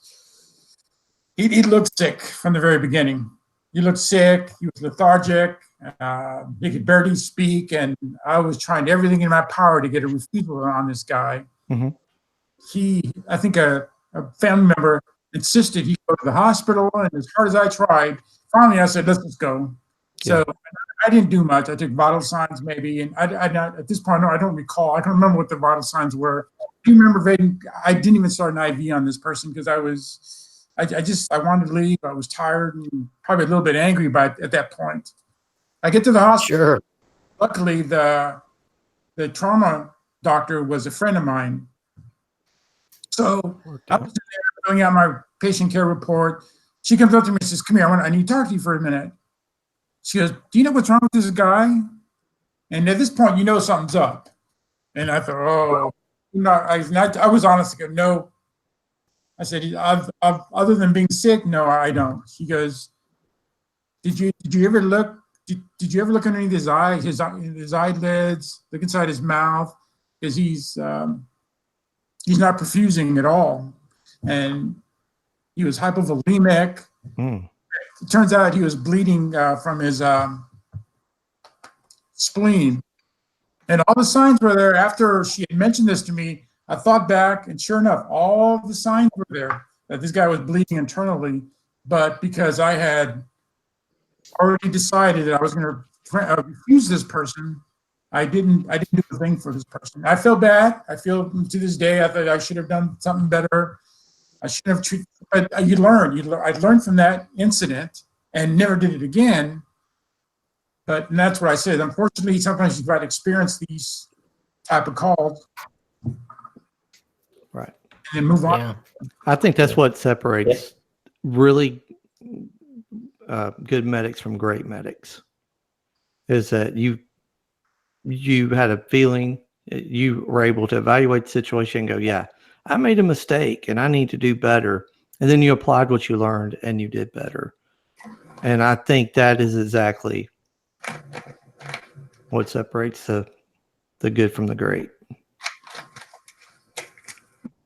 he looked sick from the very beginning. He looked sick, he was lethargic, he could barely speak, and I was trying everything in my power to get a refusal on this guy. I think a family member insisted he go to the hospital, and as hard as I tried, finally I said, let's just go. So I didn't do much. I took vital signs maybe, and I not at this point, no, I don't recall. I don't remember what the vital signs were. I do remember I didn't even start an IV on this person because I wanted to leave. I was tired and probably a little bit angry at that point. I get to the hospital. Sure. Luckily, the trauma doctor was a friend of mine. So I was there filling out my patient care report. She comes up to me and says, come here, I need to talk to you for a minute. She goes, do you know what's wrong with this guy? And at this point, something's up. And I thought, oh, I was honest. I go, no. I said, other than being sick, no, I don't. She goes, did you ever look? Did you ever look underneath his eye, his eyelids, look inside his mouth? Because he's not perfusing at all, and he was hypovolemic. It turns out he was bleeding from his spleen, and all the signs were there. After she had mentioned this to me, I thought back, and sure enough, all the signs were there that this guy was bleeding internally. But because I had already decided that I was going to refuse this person, I didn't do a thing for this person. I feel bad. I feel to this day, I thought I should have done something better. I shouldn't have treated, but you learn. I learned from that incident and never did it again. And that's what I said. Unfortunately, sometimes you've got to experience these type of calls. Right. And then move on. Yeah. I think that's what separates really good medics from great medics, is that you had a feeling, you were able to evaluate the situation and go, yeah, I made a mistake and I need to do better. And then you applied what you learned and you did better. And I think that is exactly what separates the good from the great.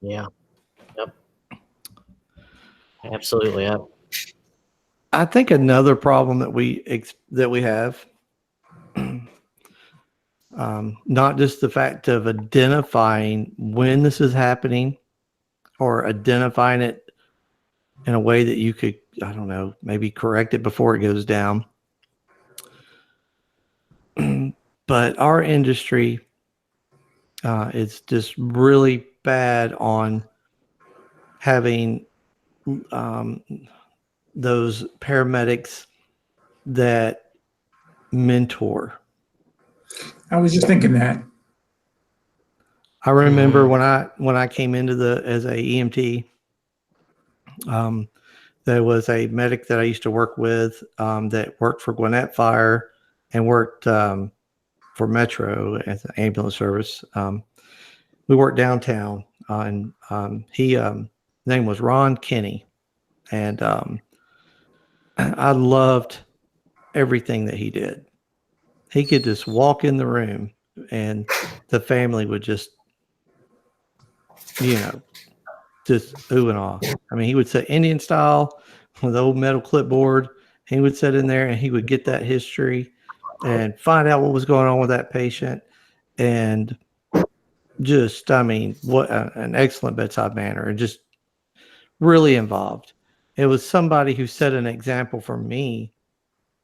Yeah. Yep. Absolutely. I think another problem that we have, not just the fact of identifying when this is happening, or identifying it in a way that you could, I don't know, maybe correct it before it goes down. But our industry is just really bad on having those paramedics that mentor. I was just thinking that. I remember when I came into as a EMT, there was a medic that I used to work with that worked for Gwinnett Fire and worked for Metro as an ambulance service. We worked downtown, and his name was Ron Kinney, and I loved everything that he did. He could just walk in the room and the family would just, just ooh and ah. I mean, he would sit Indian style with the old metal clipboard. He would sit in there and he would get that history and find out what was going on with that patient. And just, I mean, what an excellent bedside manner, and just really involved. It was somebody who set an example for me,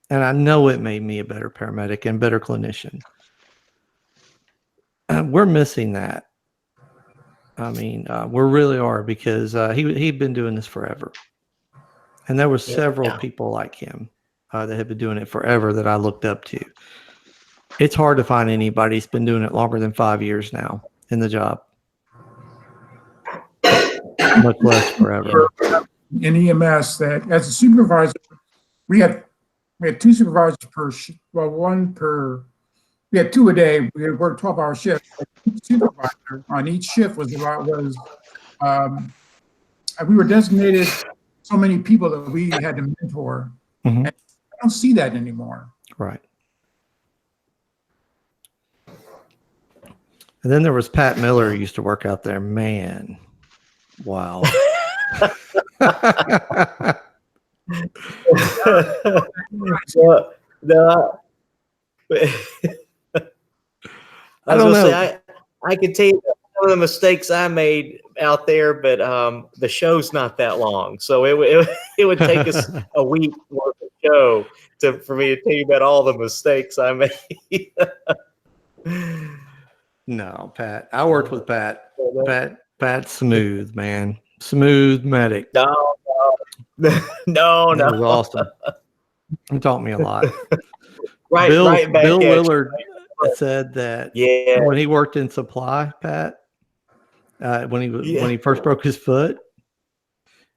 and I know it made me a better paramedic and better clinician. We're missing that. I mean, we really are, because he'd been doing this forever. And there were several people like him that had been doing it forever that I looked up to. It's hard to find anybody who's been doing it longer than 5 years now in the job, much less forever. In EMS, that as a supervisor, we had 2 supervisors per one per. We had 2 a day. We worked 12-hour shifts. Supervisor on each shift we were designated so many people that we had to mentor. Mm-hmm. And I don't see that anymore. Right. And then there was Pat Miller, who used to work out there. Man, wow. No. I don't know. I could tell you some of the mistakes I made out there, but the show's not that long, so it would take us a week worth of show for me to tell you about all the mistakes I made. No, Pat. I worked with Pat. Pat's smooth, man. Smooth medic. No. That was awesome. He taught me a lot. Bill Willard said that when he worked in supply, Pat, when he first broke his foot,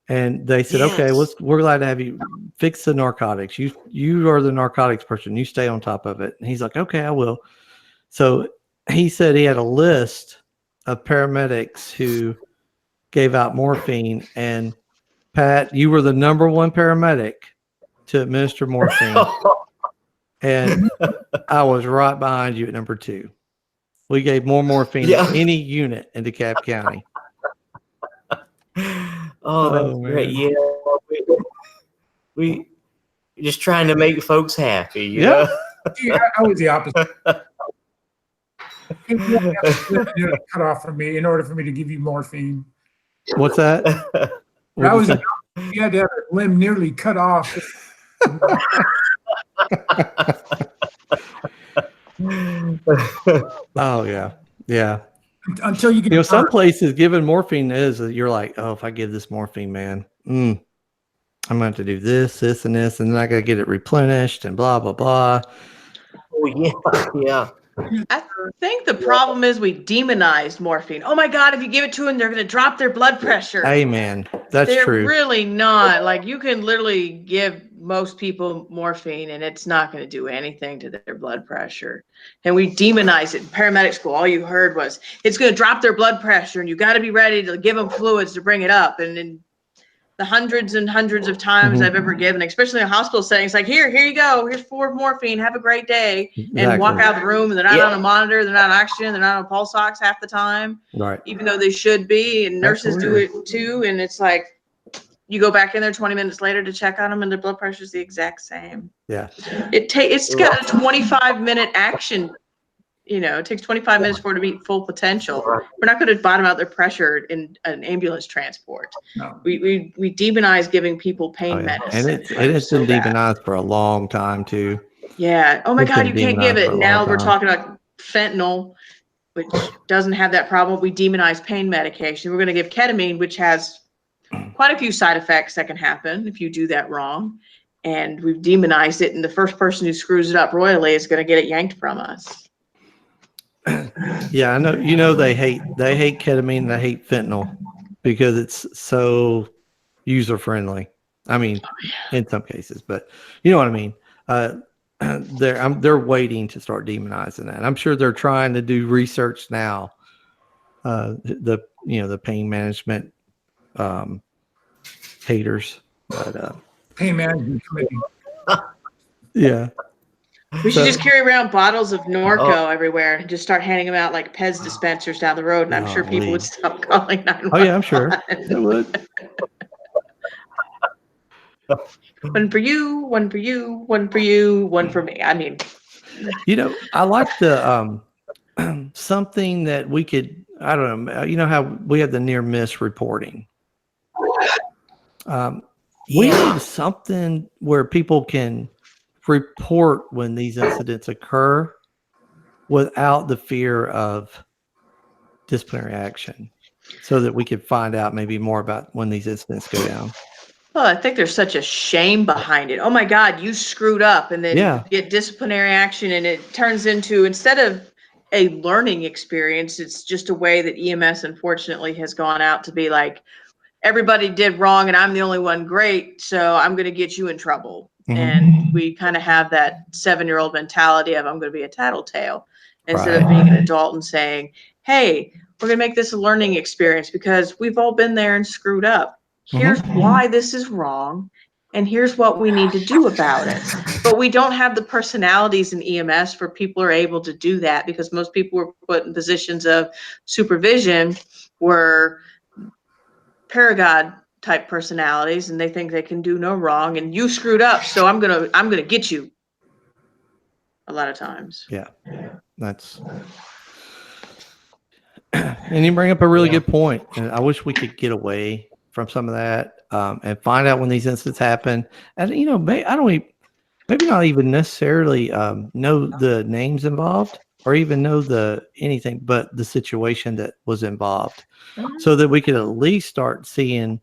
and they said, okay, we're glad to have you fix the narcotics. You are the narcotics person. You stay on top of it. And he's like, okay, I will. So he said he had a list of paramedics who gave out morphine, and Pat, you were the #1 paramedic to administer morphine. And I was right behind you at #2. We gave more morphine than any unit in DeKalb County. Oh, that's great. Yeah. We just trying to make folks happy. You know? Yeah, I was the opposite. Cut off from me in order for me to give you morphine. What's that? You had to have a limb nearly cut off. Oh yeah. Until you get some places giving morphine is you're like, oh, if I give this morphine, man, I'm gonna have to do this, and this, and then I gotta get it replenished and blah blah blah. Oh yeah. I think the problem is we demonized morphine. Oh my God, if you give it to them, they're going to drop their blood pressure. Amen. That's true. They're really not. Like, you can literally give most people morphine and it's not going to do anything to their blood pressure. And we demonized it in paramedic school. All you heard was, it's going to drop their blood pressure and you got to be ready to give them fluids to bring it up. And then the hundreds and hundreds of times I've ever given, especially in hospital settings, like, here you go. Here's 4 morphine. Have a great day. And walk out of the room, and they're not on a monitor. They're not on oxygen. They're not on pulse ox half the time. Right. Even though they should be. And nurses do it too. And it's like, you go back in there 20 minutes later to check on them, and their blood pressure is the exact same. Yeah. It's got a 25-minute action. You know, it takes 25 minutes for it to meet full potential. We're not going to bottom out their pressure in an ambulance transport. No. We demonize giving people pain medicine. And it's been demonized for a long time too. Yeah. Oh my God, you can't give it. Now we're talking about fentanyl, which doesn't have that problem. We demonize pain medication. We're going to give ketamine, which has quite a few side effects that can happen if you do that wrong. And we've demonized it, and the first person who screws it up royally is going to get it yanked from us. Yeah, I know. You know, they hate ketamine. They hate fentanyl because it's so user friendly. I mean, in some cases, but you know what I mean. They're waiting to start demonizing that. I'm sure they're trying to do research now. The pain management haters, but pain management committee. Yeah. We should just carry around bottles of Norco everywhere and just start handing them out like Pez dispensers down the road, and I'm sure people would stop calling 911. Oh yeah, I'm sure they would. One for you, one for you, one for you, one for me. I mean, I like the something that we could I don't know. You know how we have the near miss reporting. We need something where people can report when these incidents occur without the fear of disciplinary action, so that we could find out maybe more about when these incidents go down. Well, I think there's such a shame behind it. Oh my God, you screwed up, and then you get disciplinary action, and it turns into, instead of a learning experience, it's just a way that EMS unfortunately has gone out to be like, everybody did wrong and I'm the only one great, so I'm going to get you in trouble. And we kind of have that 7-year-old mentality of, I'm going to be a tattletale, instead of being an adult and saying, hey, we're going to make this a learning experience because we've all been there and screwed up. Here's why this is wrong, and here's what we need to do about it. But we don't have the personalities in EMS where people are able to do that, because most people were put in positions of supervision where paragod type personalities, and they think they can do no wrong, and you screwed up, so I'm gonna get you. A lot of times. Yeah, that's. And you bring up a really good point. And I wish we could get away from some of that, and find out when these incidents happen. And maybe not even necessarily know the names involved, or even know anything but the situation that was involved, so that we could at least start seeing,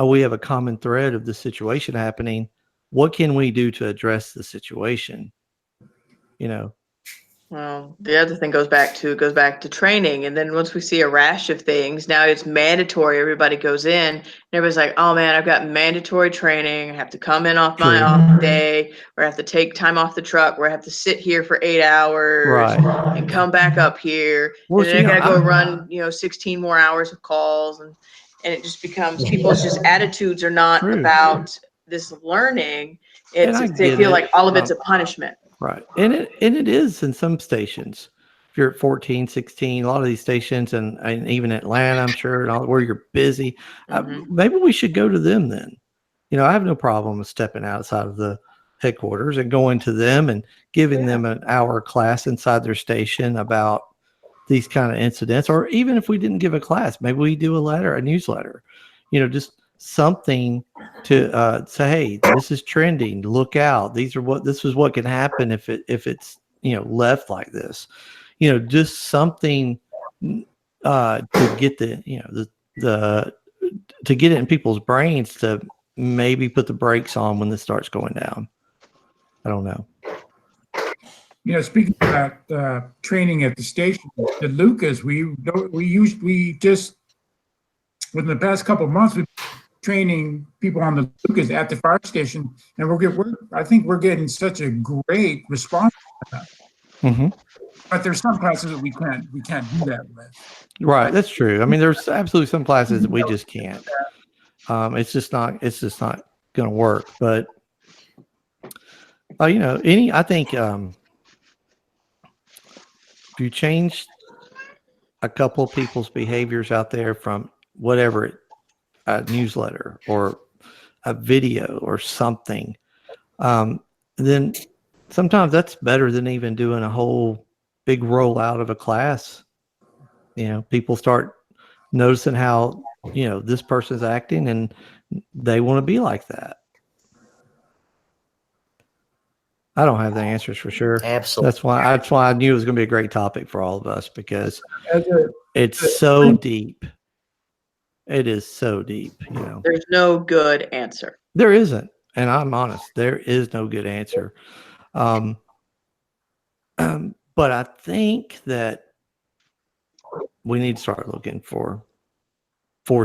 we have a common thread of the situation happening. What can we do to address the situation? Well, the other thing goes back to training. And then once we see a rash of things, now it's mandatory. Everybody goes in, and everybody's like, oh man, I've got mandatory training. I have to come in off my off day, or I have to take time off the truck, where I have to sit here for 8 hours and come back up here. And then I gotta go run, 16 more hours of calls. And it just becomes, people's just attitudes are not about this learning. They feel like all of it's a punishment. Right. And it is in some stations. If you're at 14, 16, a lot of these stations, and even Atlanta, I'm sure, and all, where you're busy, maybe we should go to them then. I have no problem with stepping outside of the headquarters and going to them and giving them an hour class inside their station about these kind of incidents. Or even if we didn't give a class, maybe we do a newsletter, just something to say, hey, this is trending, look out, this is what can happen if it's left like this, just something to get to get it in people's brains, to maybe put the brakes on when this starts going down. I don't know. Speaking about training at the station, the Lucas, we just within the past couple of months, we've training people on the Lucas at the fire station, and I think we're getting such a great response to that. But there's some classes that we can't do that with. Right, that's true. I mean, there's absolutely some classes that we just can't. It's just not going to work. But I think if you change a couple of people's behaviors out there from whatever, a newsletter or a video or something, then sometimes that's better than even doing a whole big rollout of a class. People start noticing how this person's acting, and they want to be like that. I don't have the answers for sure. Absolutely. That's why I knew it was going to be a great topic for all of us, because it's so deep. It is so deep, There's no good answer. There isn't. And I'm honest, there is no good answer. But I think that we need to start looking for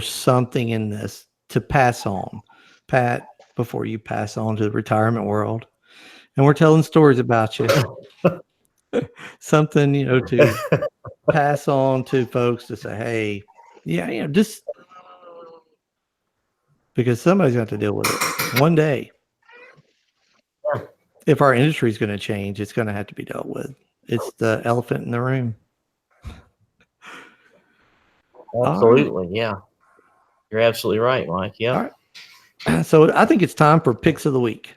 something in this to pass on. Pat, before you pass on to the retirement world, and we're telling stories about you, something, to pass on to folks, to say, hey, just because somebody's got to deal with it one day. If our industry is going to change, it's going to have to be dealt with. It's the elephant in the room. Absolutely. Yeah. You're absolutely right, Mike. Yeah. All right. So I think it's time for picks of the week.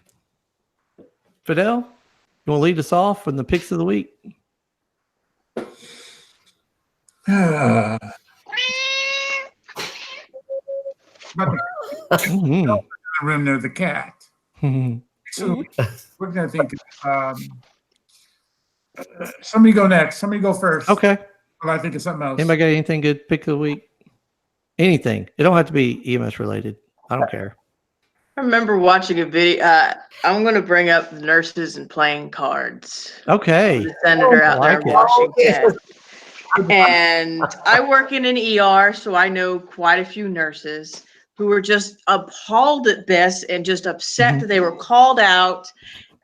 Fidel, you want to lead us off with the picks of the week? The room there, the cat. So we're gonna think. Somebody go next. Somebody go first. Okay. Well, I think of something else. Anybody got anything good pick of the week? Anything. It don't have to be EMS related. I don't care. I remember watching a video. I'm going to bring up the nurses and playing cards. Okay. The senator out there in Washington. And I work in an ER, so I know quite a few nurses who were just appalled at this and just upset that they were called out.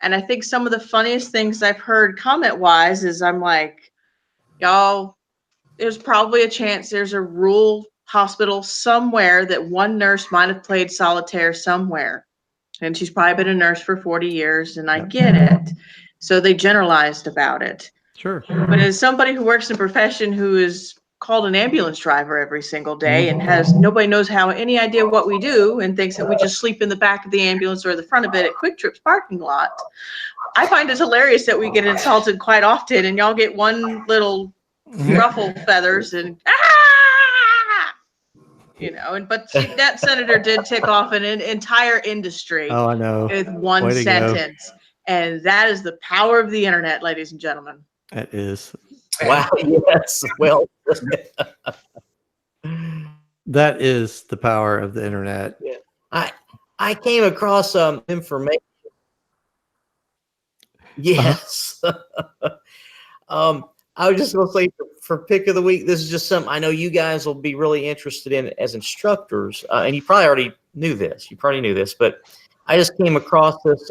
And I think some of the funniest things I've heard comment-wise is I'm like, y'all, there's probably a chance there's a rural hospital somewhere that one nurse might have played solitaire somewhere. And she's probably been a nurse for 40 years, and I get it. So they generalized about it. Sure. But as somebody who works in a profession who is called an ambulance driver every single day and has nobody knows how any idea what we do and thinks that we just sleep in the back of the ambulance or the front of it at Quick Trip's parking lot, I find it hilarious that we get insulted quite often and y'all get one little ruffle feathers and you know, but that senator did tick off an entire industry. Oh, I know. With one sentence. And that is the power of the internet, ladies and gentlemen. It is. Wow. Yes. Well, that is the power of the internet. Yeah. I came across some information. Yes. I was just going to say for pick of the week, this is just something I know you guys will be really interested in as instructors. And you probably already knew this. But I just came across this.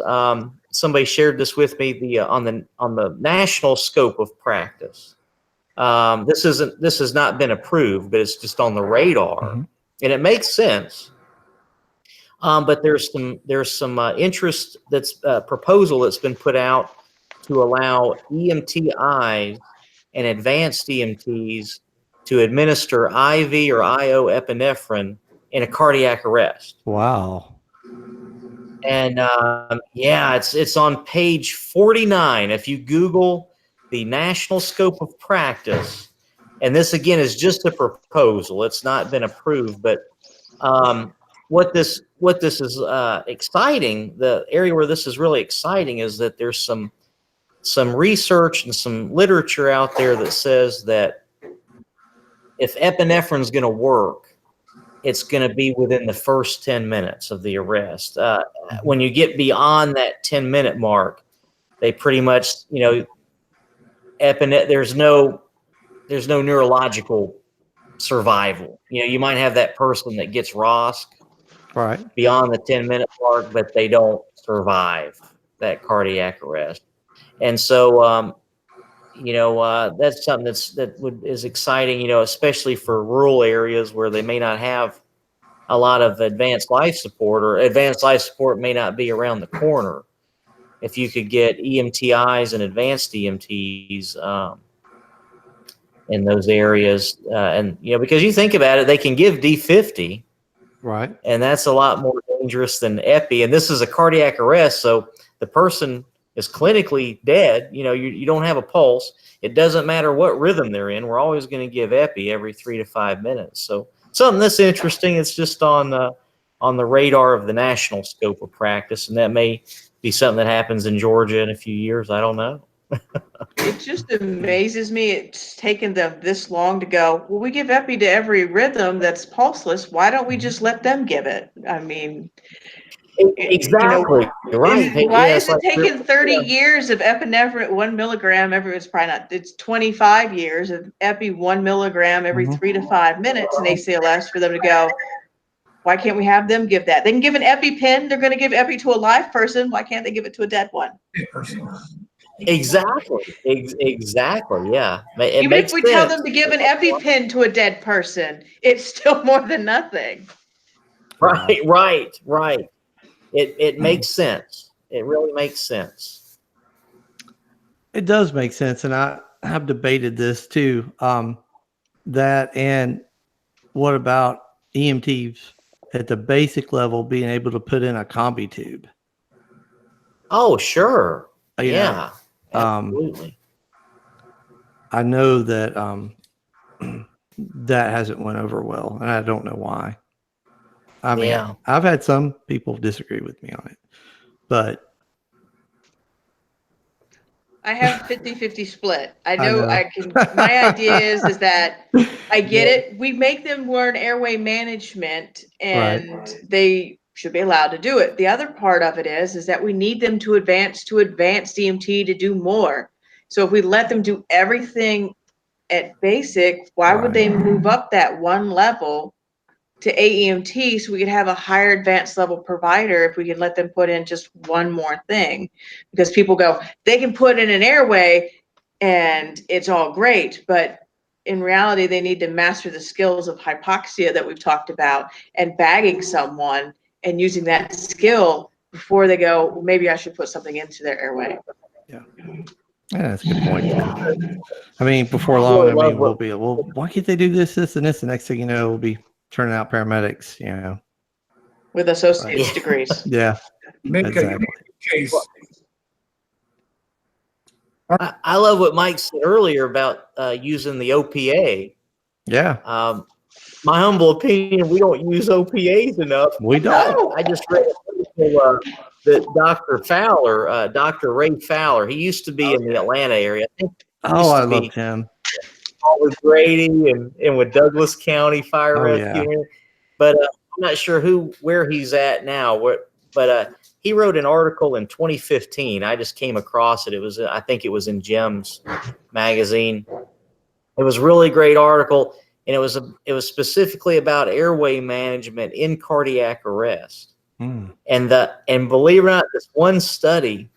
Somebody shared this with me on the national scope of practice. This has not been approved, but it's just on the radar, and it makes sense. But there's some interest that's proposal that's been put out to allow EMTIs and advanced EMTs to administer IV or IO epinephrine in a cardiac arrest. Wow. And it's on page 49. If you Google the national scope of practice, and this again is just a proposal, it's not been approved, but what this is exciting, the area where this is really exciting is that there's some research and some literature out there that says that if epinephrine is going to work, it's going to be within the first 10 minutes of the arrest. When you get beyond that 10-minute mark, they pretty much, there's no neurological survival. You might have that person that gets ROSC beyond the 10-minute mark, but they don't survive that cardiac arrest. And so, that's something is exciting, especially for rural areas where they may not have a lot of advanced life support, or advanced life support may not be around the corner. If you could get EMTIs and advanced EMTs in those areas, and because you think about it, they can give D50, right? And that's a lot more dangerous than epi. And this is a cardiac arrest, so the person is clinically dead. You don't have a pulse. It doesn't matter what rhythm they're in. We're always going to give epi every 3 to 5 minutes. So something that's interesting. It's just on the radar of the national scope of practice, and that may be something that happens in Georgia in a few years. I don't know. It just amazes me. It's taken them this long to go, well, we give epi to every rhythm that's pulseless. Why don't we just let them give it? I mean, exactly. Right. Why is it taking 30 years of epinephrine at 1 milligram it's probably not, it's 25 years of epi 1 milligram every 3 to 5 minutes in ACLS for them to go, why can't we have them give that? They can give an EpiPen. They're going to give epi to a live person. Why can't they give it to a dead one? Exactly. Exactly. Yeah. Even if we tell them to give an EpiPen to a dead person, it's still more than nothing. Right. It makes sense. It really makes sense. It does make sense, and I have debated this too. That and what about EMTs at the basic level being able to put in a combi tube? Oh, sure. Yeah. Absolutely. I know that that hasn't went over well, and I don't know why. I mean, Yeah. I've had some people disagree with me on it, but I have 50-50 split. I know I can. My idea is that I get it. We make them learn airway management, and they should be allowed to do it. The other part of it is that we need them to advance DMT to do more. So if we let them do everything at basic, why would they move up that one level to AEMT so we could have a higher advanced level provider if we could let them put in just one more thing? Because people go, they can put in an airway and it's all great, but in reality, they need to master the skills of hypoxia that we've talked about and bagging someone and using that skill before they go, well, maybe I should put something into their airway. Yeah, that's a good point. I mean, before long, I mean, we'll be, well, why can't they do this, this, and this? The next thing you know, we'll be turning out paramedics, you know, with associate's degrees. Yeah, exactly. Case. I love what Mike said earlier about using the OPA. Yeah. My humble opinion, we don't use OPAs enough. We don't. I just read that Dr. Fowler, Dr. Ray Fowler, he used to be in the Atlanta area. I think I loved him. With Grady and with Douglas County Fire Rescue. Yeah. But I'm not sure where he's at now. But he wrote an article in 2015. I just came across it. I think it was in Gems magazine. It was a really great article, and it was specifically about airway management in cardiac arrest. And believe it or not, this one study,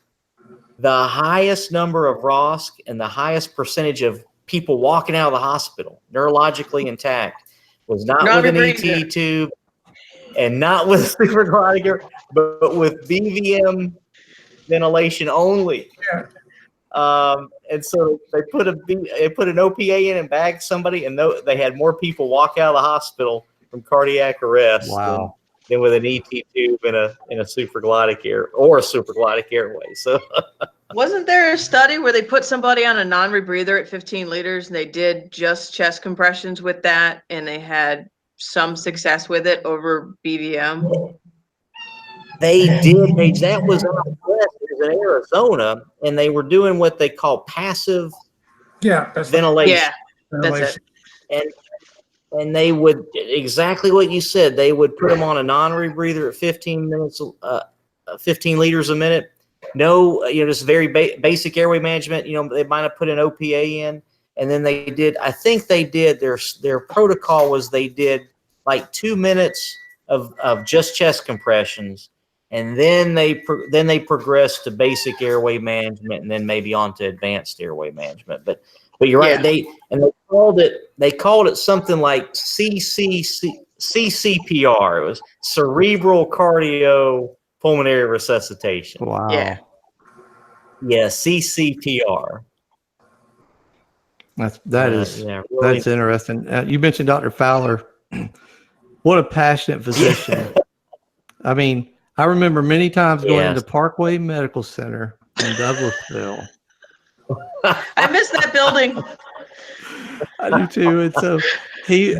the highest number of ROSC and the highest percentage of people walking out of the hospital neurologically intact was not with an ET tube and not with a supraglottic air, but with BVM ventilation only. And so they put an OPA in and bagged somebody, and they had more people walk out of the hospital from cardiac arrest than with an ET tube in a supraglottic air or a supraglottic airway. So wasn't there a study where they put somebody on a non-rebreather at 15 liters and they did just chest compressions with that, and they had some success with it over BVM? They did. That was in Arizona, and they were doing what they call passive ventilation. Yeah, that's it. And they would, exactly what you said, they would put them on a non-rebreather at 15 liters a minute. No, just very basic airway management. They might have put an OPA in, and then they did. I think they did their protocol was they did like 2 minutes of just chest compressions, and then they progressed to basic airway management, and then maybe on to advanced airway management. But you're right. They called it something like CCPR. It was cerebral cardiopulmonary resuscitation. Wow. Yeah. Yeah, CCPR. That's really interesting. You mentioned Dr. Fowler. What a passionate physician. I mean, I remember many times going into Parkway Medical Center in Douglasville. I miss that building. I do too. And so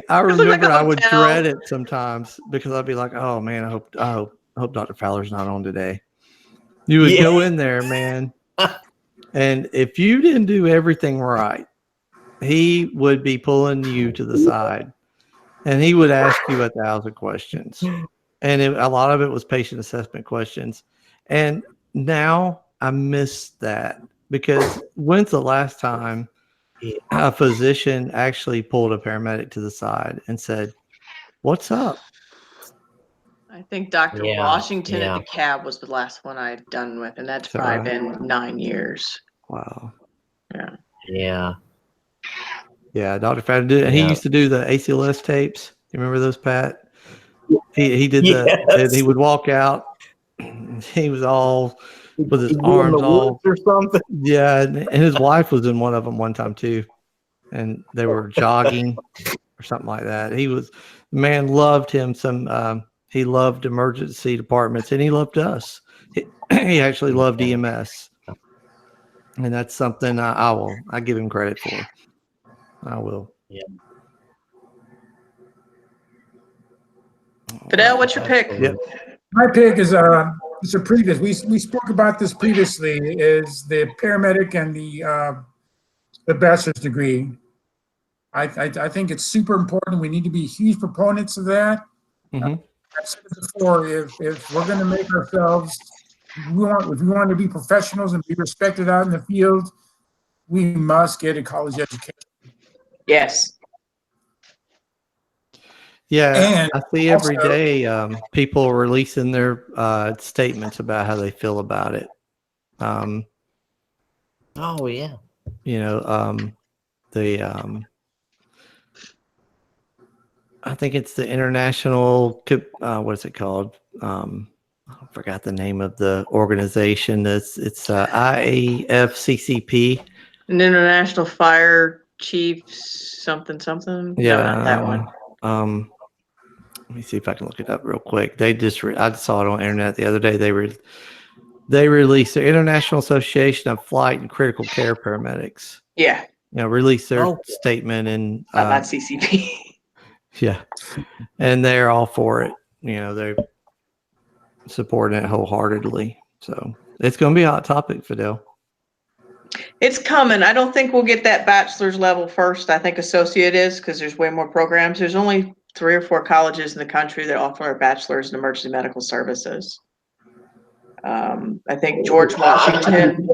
I remember I would dread it sometimes because I'd be like, oh man, I hope Dr. Fowler's not on today. You would go in there, man. And if you didn't do everything right, he would be pulling you to the side and he would ask you 1,000 questions. And a lot of it was patient assessment questions. And now I miss that because when's the last time a physician actually pulled a paramedic to the side and said, "What's up?" I think Dr. Washington at the cab was the last one I'd done with, and that's probably been 9 years. Wow. Yeah, Dr. Fowler did. He used to do the ACLS tapes. You remember those, Pat? He did he would walk out. He was all with his arms all or something. Yeah, and his wife was in one of them one time too, and they were jogging or something like that. The man loved him. He loved emergency departments, and he loved us. He actually loved EMS, and that's something I give him credit for. I will. Yeah. Fidel, what's your pick? Yep. My pick is it's a previous. We spoke about this previously. Is the paramedic and the bachelor's degree. I think it's super important. We need to be huge proponents of that. Mhm. I've said it before. If we're going to make ourselves, if we want to be professionals and be respected out in the field, we must get a college education. Yes. Yeah, And I see every also- day people releasing their statements about how they feel about it. Oh yeah. You know, I think it's the international. What is it called? I forgot the name of the organization. It's IAFCCP. An International Fire Chiefs something. Yeah, No, not that one. Let me see if I can look it up real quick. They just I saw it on the internet the other day. They released the International Association of Flight and Critical Care Paramedics. Yeah. You know, released their statement and Not CCP. yeah, and they're all for it. You know, they're supporting it wholeheartedly. So it's going to be a hot topic, Fidel. It's coming. I don't think we'll get that bachelor's level first. I think associate is because there's way more programs. There's only 3 or 4 colleges in the country that offer a bachelor's in emergency medical services. I think George Washington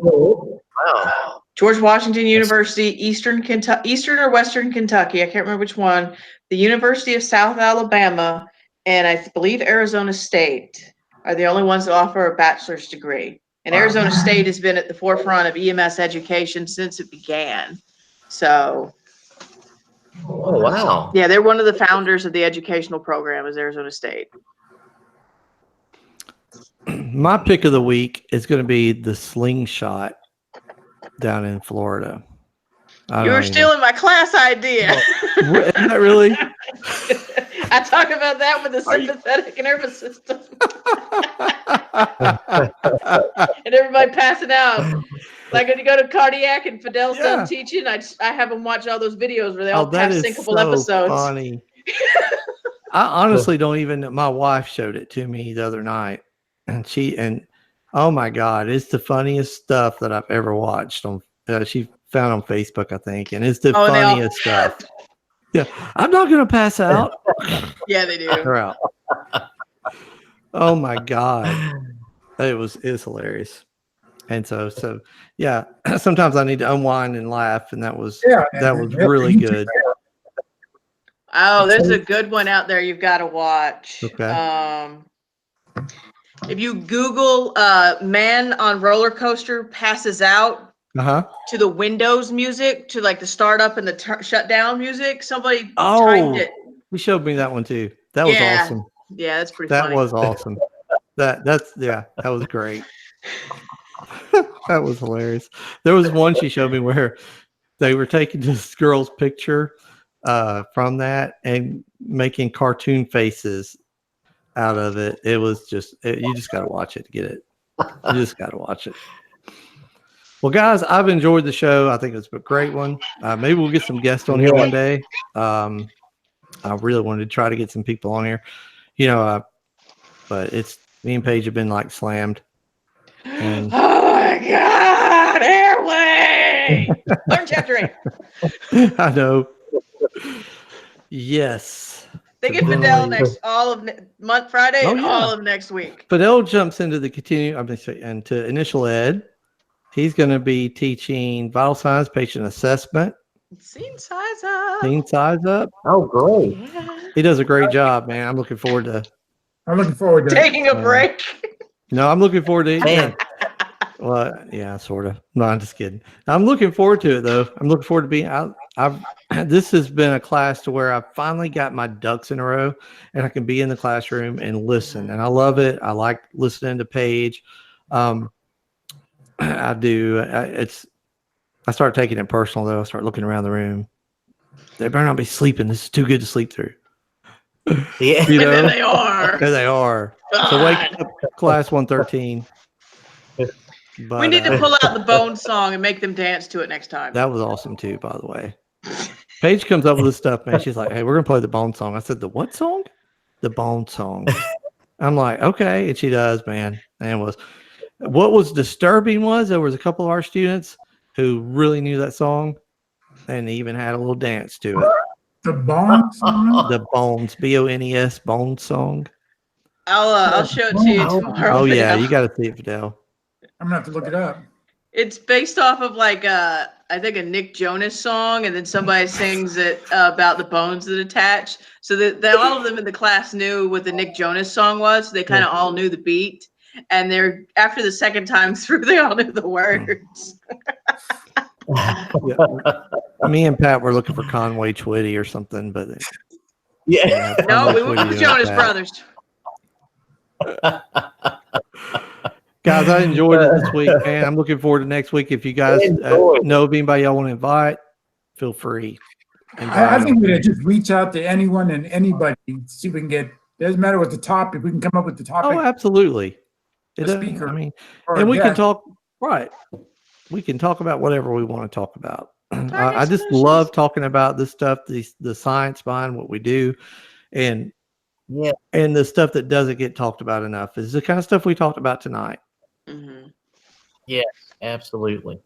University, Eastern or Western Kentucky. I can't remember which one. The University of South Alabama and I believe Arizona State are the only ones that offer a bachelor's degree. And Arizona State has been at the forefront of EMS education since it began. So, Oh wow. yeah, they're one of the founders of the educational program is Arizona State. My pick of the week is going to be the slingshot down in Florida. You were stealing my class idea. Isn't that really? I talk about that with the sympathetic nervous system. And everybody passing out. Like when you go to cardiac and Fidel's done teaching, I have them watch all those videos where they all have syncopal episodes. Funny. I honestly don't even know. My wife showed it to me the other night. And oh my God, it's the funniest stuff that I've ever watched on. She found on Facebook, I think, and it's the funniest stuff. Yeah, I'm not gonna pass out. Yeah, they do. They're out. Oh my God, it's hilarious. And so yeah. Sometimes I need to unwind and laugh, and that was really good. Oh, there's a good one out there you've got to watch. Okay. If you Google man on roller coaster passes out to the Windows music, to like the startup and the shutdown music, somebody timed it. You showed me that one too. That was awesome. Yeah, that's pretty funny. That was awesome. That was great. That was hilarious. There was one she showed me where they were taking this girl's picture from that and making cartoon faces out of it. It was just you just got to watch it to get it. You just got to watch it. Well, guys, I've enjoyed the show. I think it's a great one. Maybe we'll get some guests on here one day. I really wanted to try to get some people on here, but it's me and Paige have been like slammed. And oh my God, airway! Learn chapter 8. I know. Yes. They get Fidel all of month Friday and all of next week. Fidel jumps into into initial ed. He's going to be teaching vital signs, patient assessment. Scene size up. Scene size up. Oh, great. Yeah. He does a great job, man. I'm looking forward to taking a break. No, I'm looking forward to it. Well, yeah, sort of. No, I'm just kidding. I'm looking forward to it, though. I'm looking forward to being out. This has been a class to where I finally got my ducks in a row, and I can be in the classroom and listen. And I love it. I like listening to Paige. I do. I start taking it personal, though. I start looking around the room. They better not be sleeping. This is too good to sleep through. Yeah, and then they are. There they are. God. So wake up, class 113. But, we need to pull out the Bone song and make them dance to it next time. That was awesome too, by the way. Paige comes up with this stuff, man. She's like, "Hey, we're gonna play the Bone song." I said, "The what song?" the Bone song. I'm like, okay. And she does, man. And what was disturbing was there was a couple of our students who really knew that song and even had a little dance to it. The Bone song? The Bones, Bones, Bones song. I'll show it to you tomorrow. Oh yeah, Fidel. you got to see it, Fidel. I'm gonna have to look it up. It's based off of like I think a Nick Jonas song, and then somebody sings it about the bones that attach. So that all of them in the class knew what the Nick Jonas song was. So they kind of all knew the beat, and they're after the second time through, they all knew the words. Yeah. Me and Pat were looking for Conway Twitty or something, but Yeah. No, we went with the Jonas Brothers. Guys, I enjoyed it this week, man. I'm looking forward to next week. If you guys know of anybody y'all want to invite, feel free. I think we should just reach out to anyone and anybody, see if we can get. Doesn't matter what the topic, we can come up with the topic. Oh, absolutely. Speaker, I mean, and we can talk. Right, we can talk about whatever we want to talk about. I just love talking about this stuff, the science behind what we do, and the stuff that doesn't get talked about enough is the kind of stuff we talked about tonight. Mm-hmm. Yes, absolutely.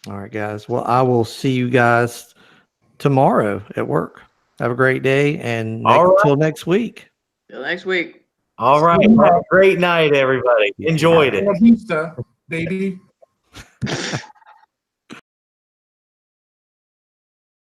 All right, guys. Well, I will see you guys tomorrow at work. Have a great day, and until next week. Till next week. All right. Have a great night, everybody. Enjoyed it. Baby.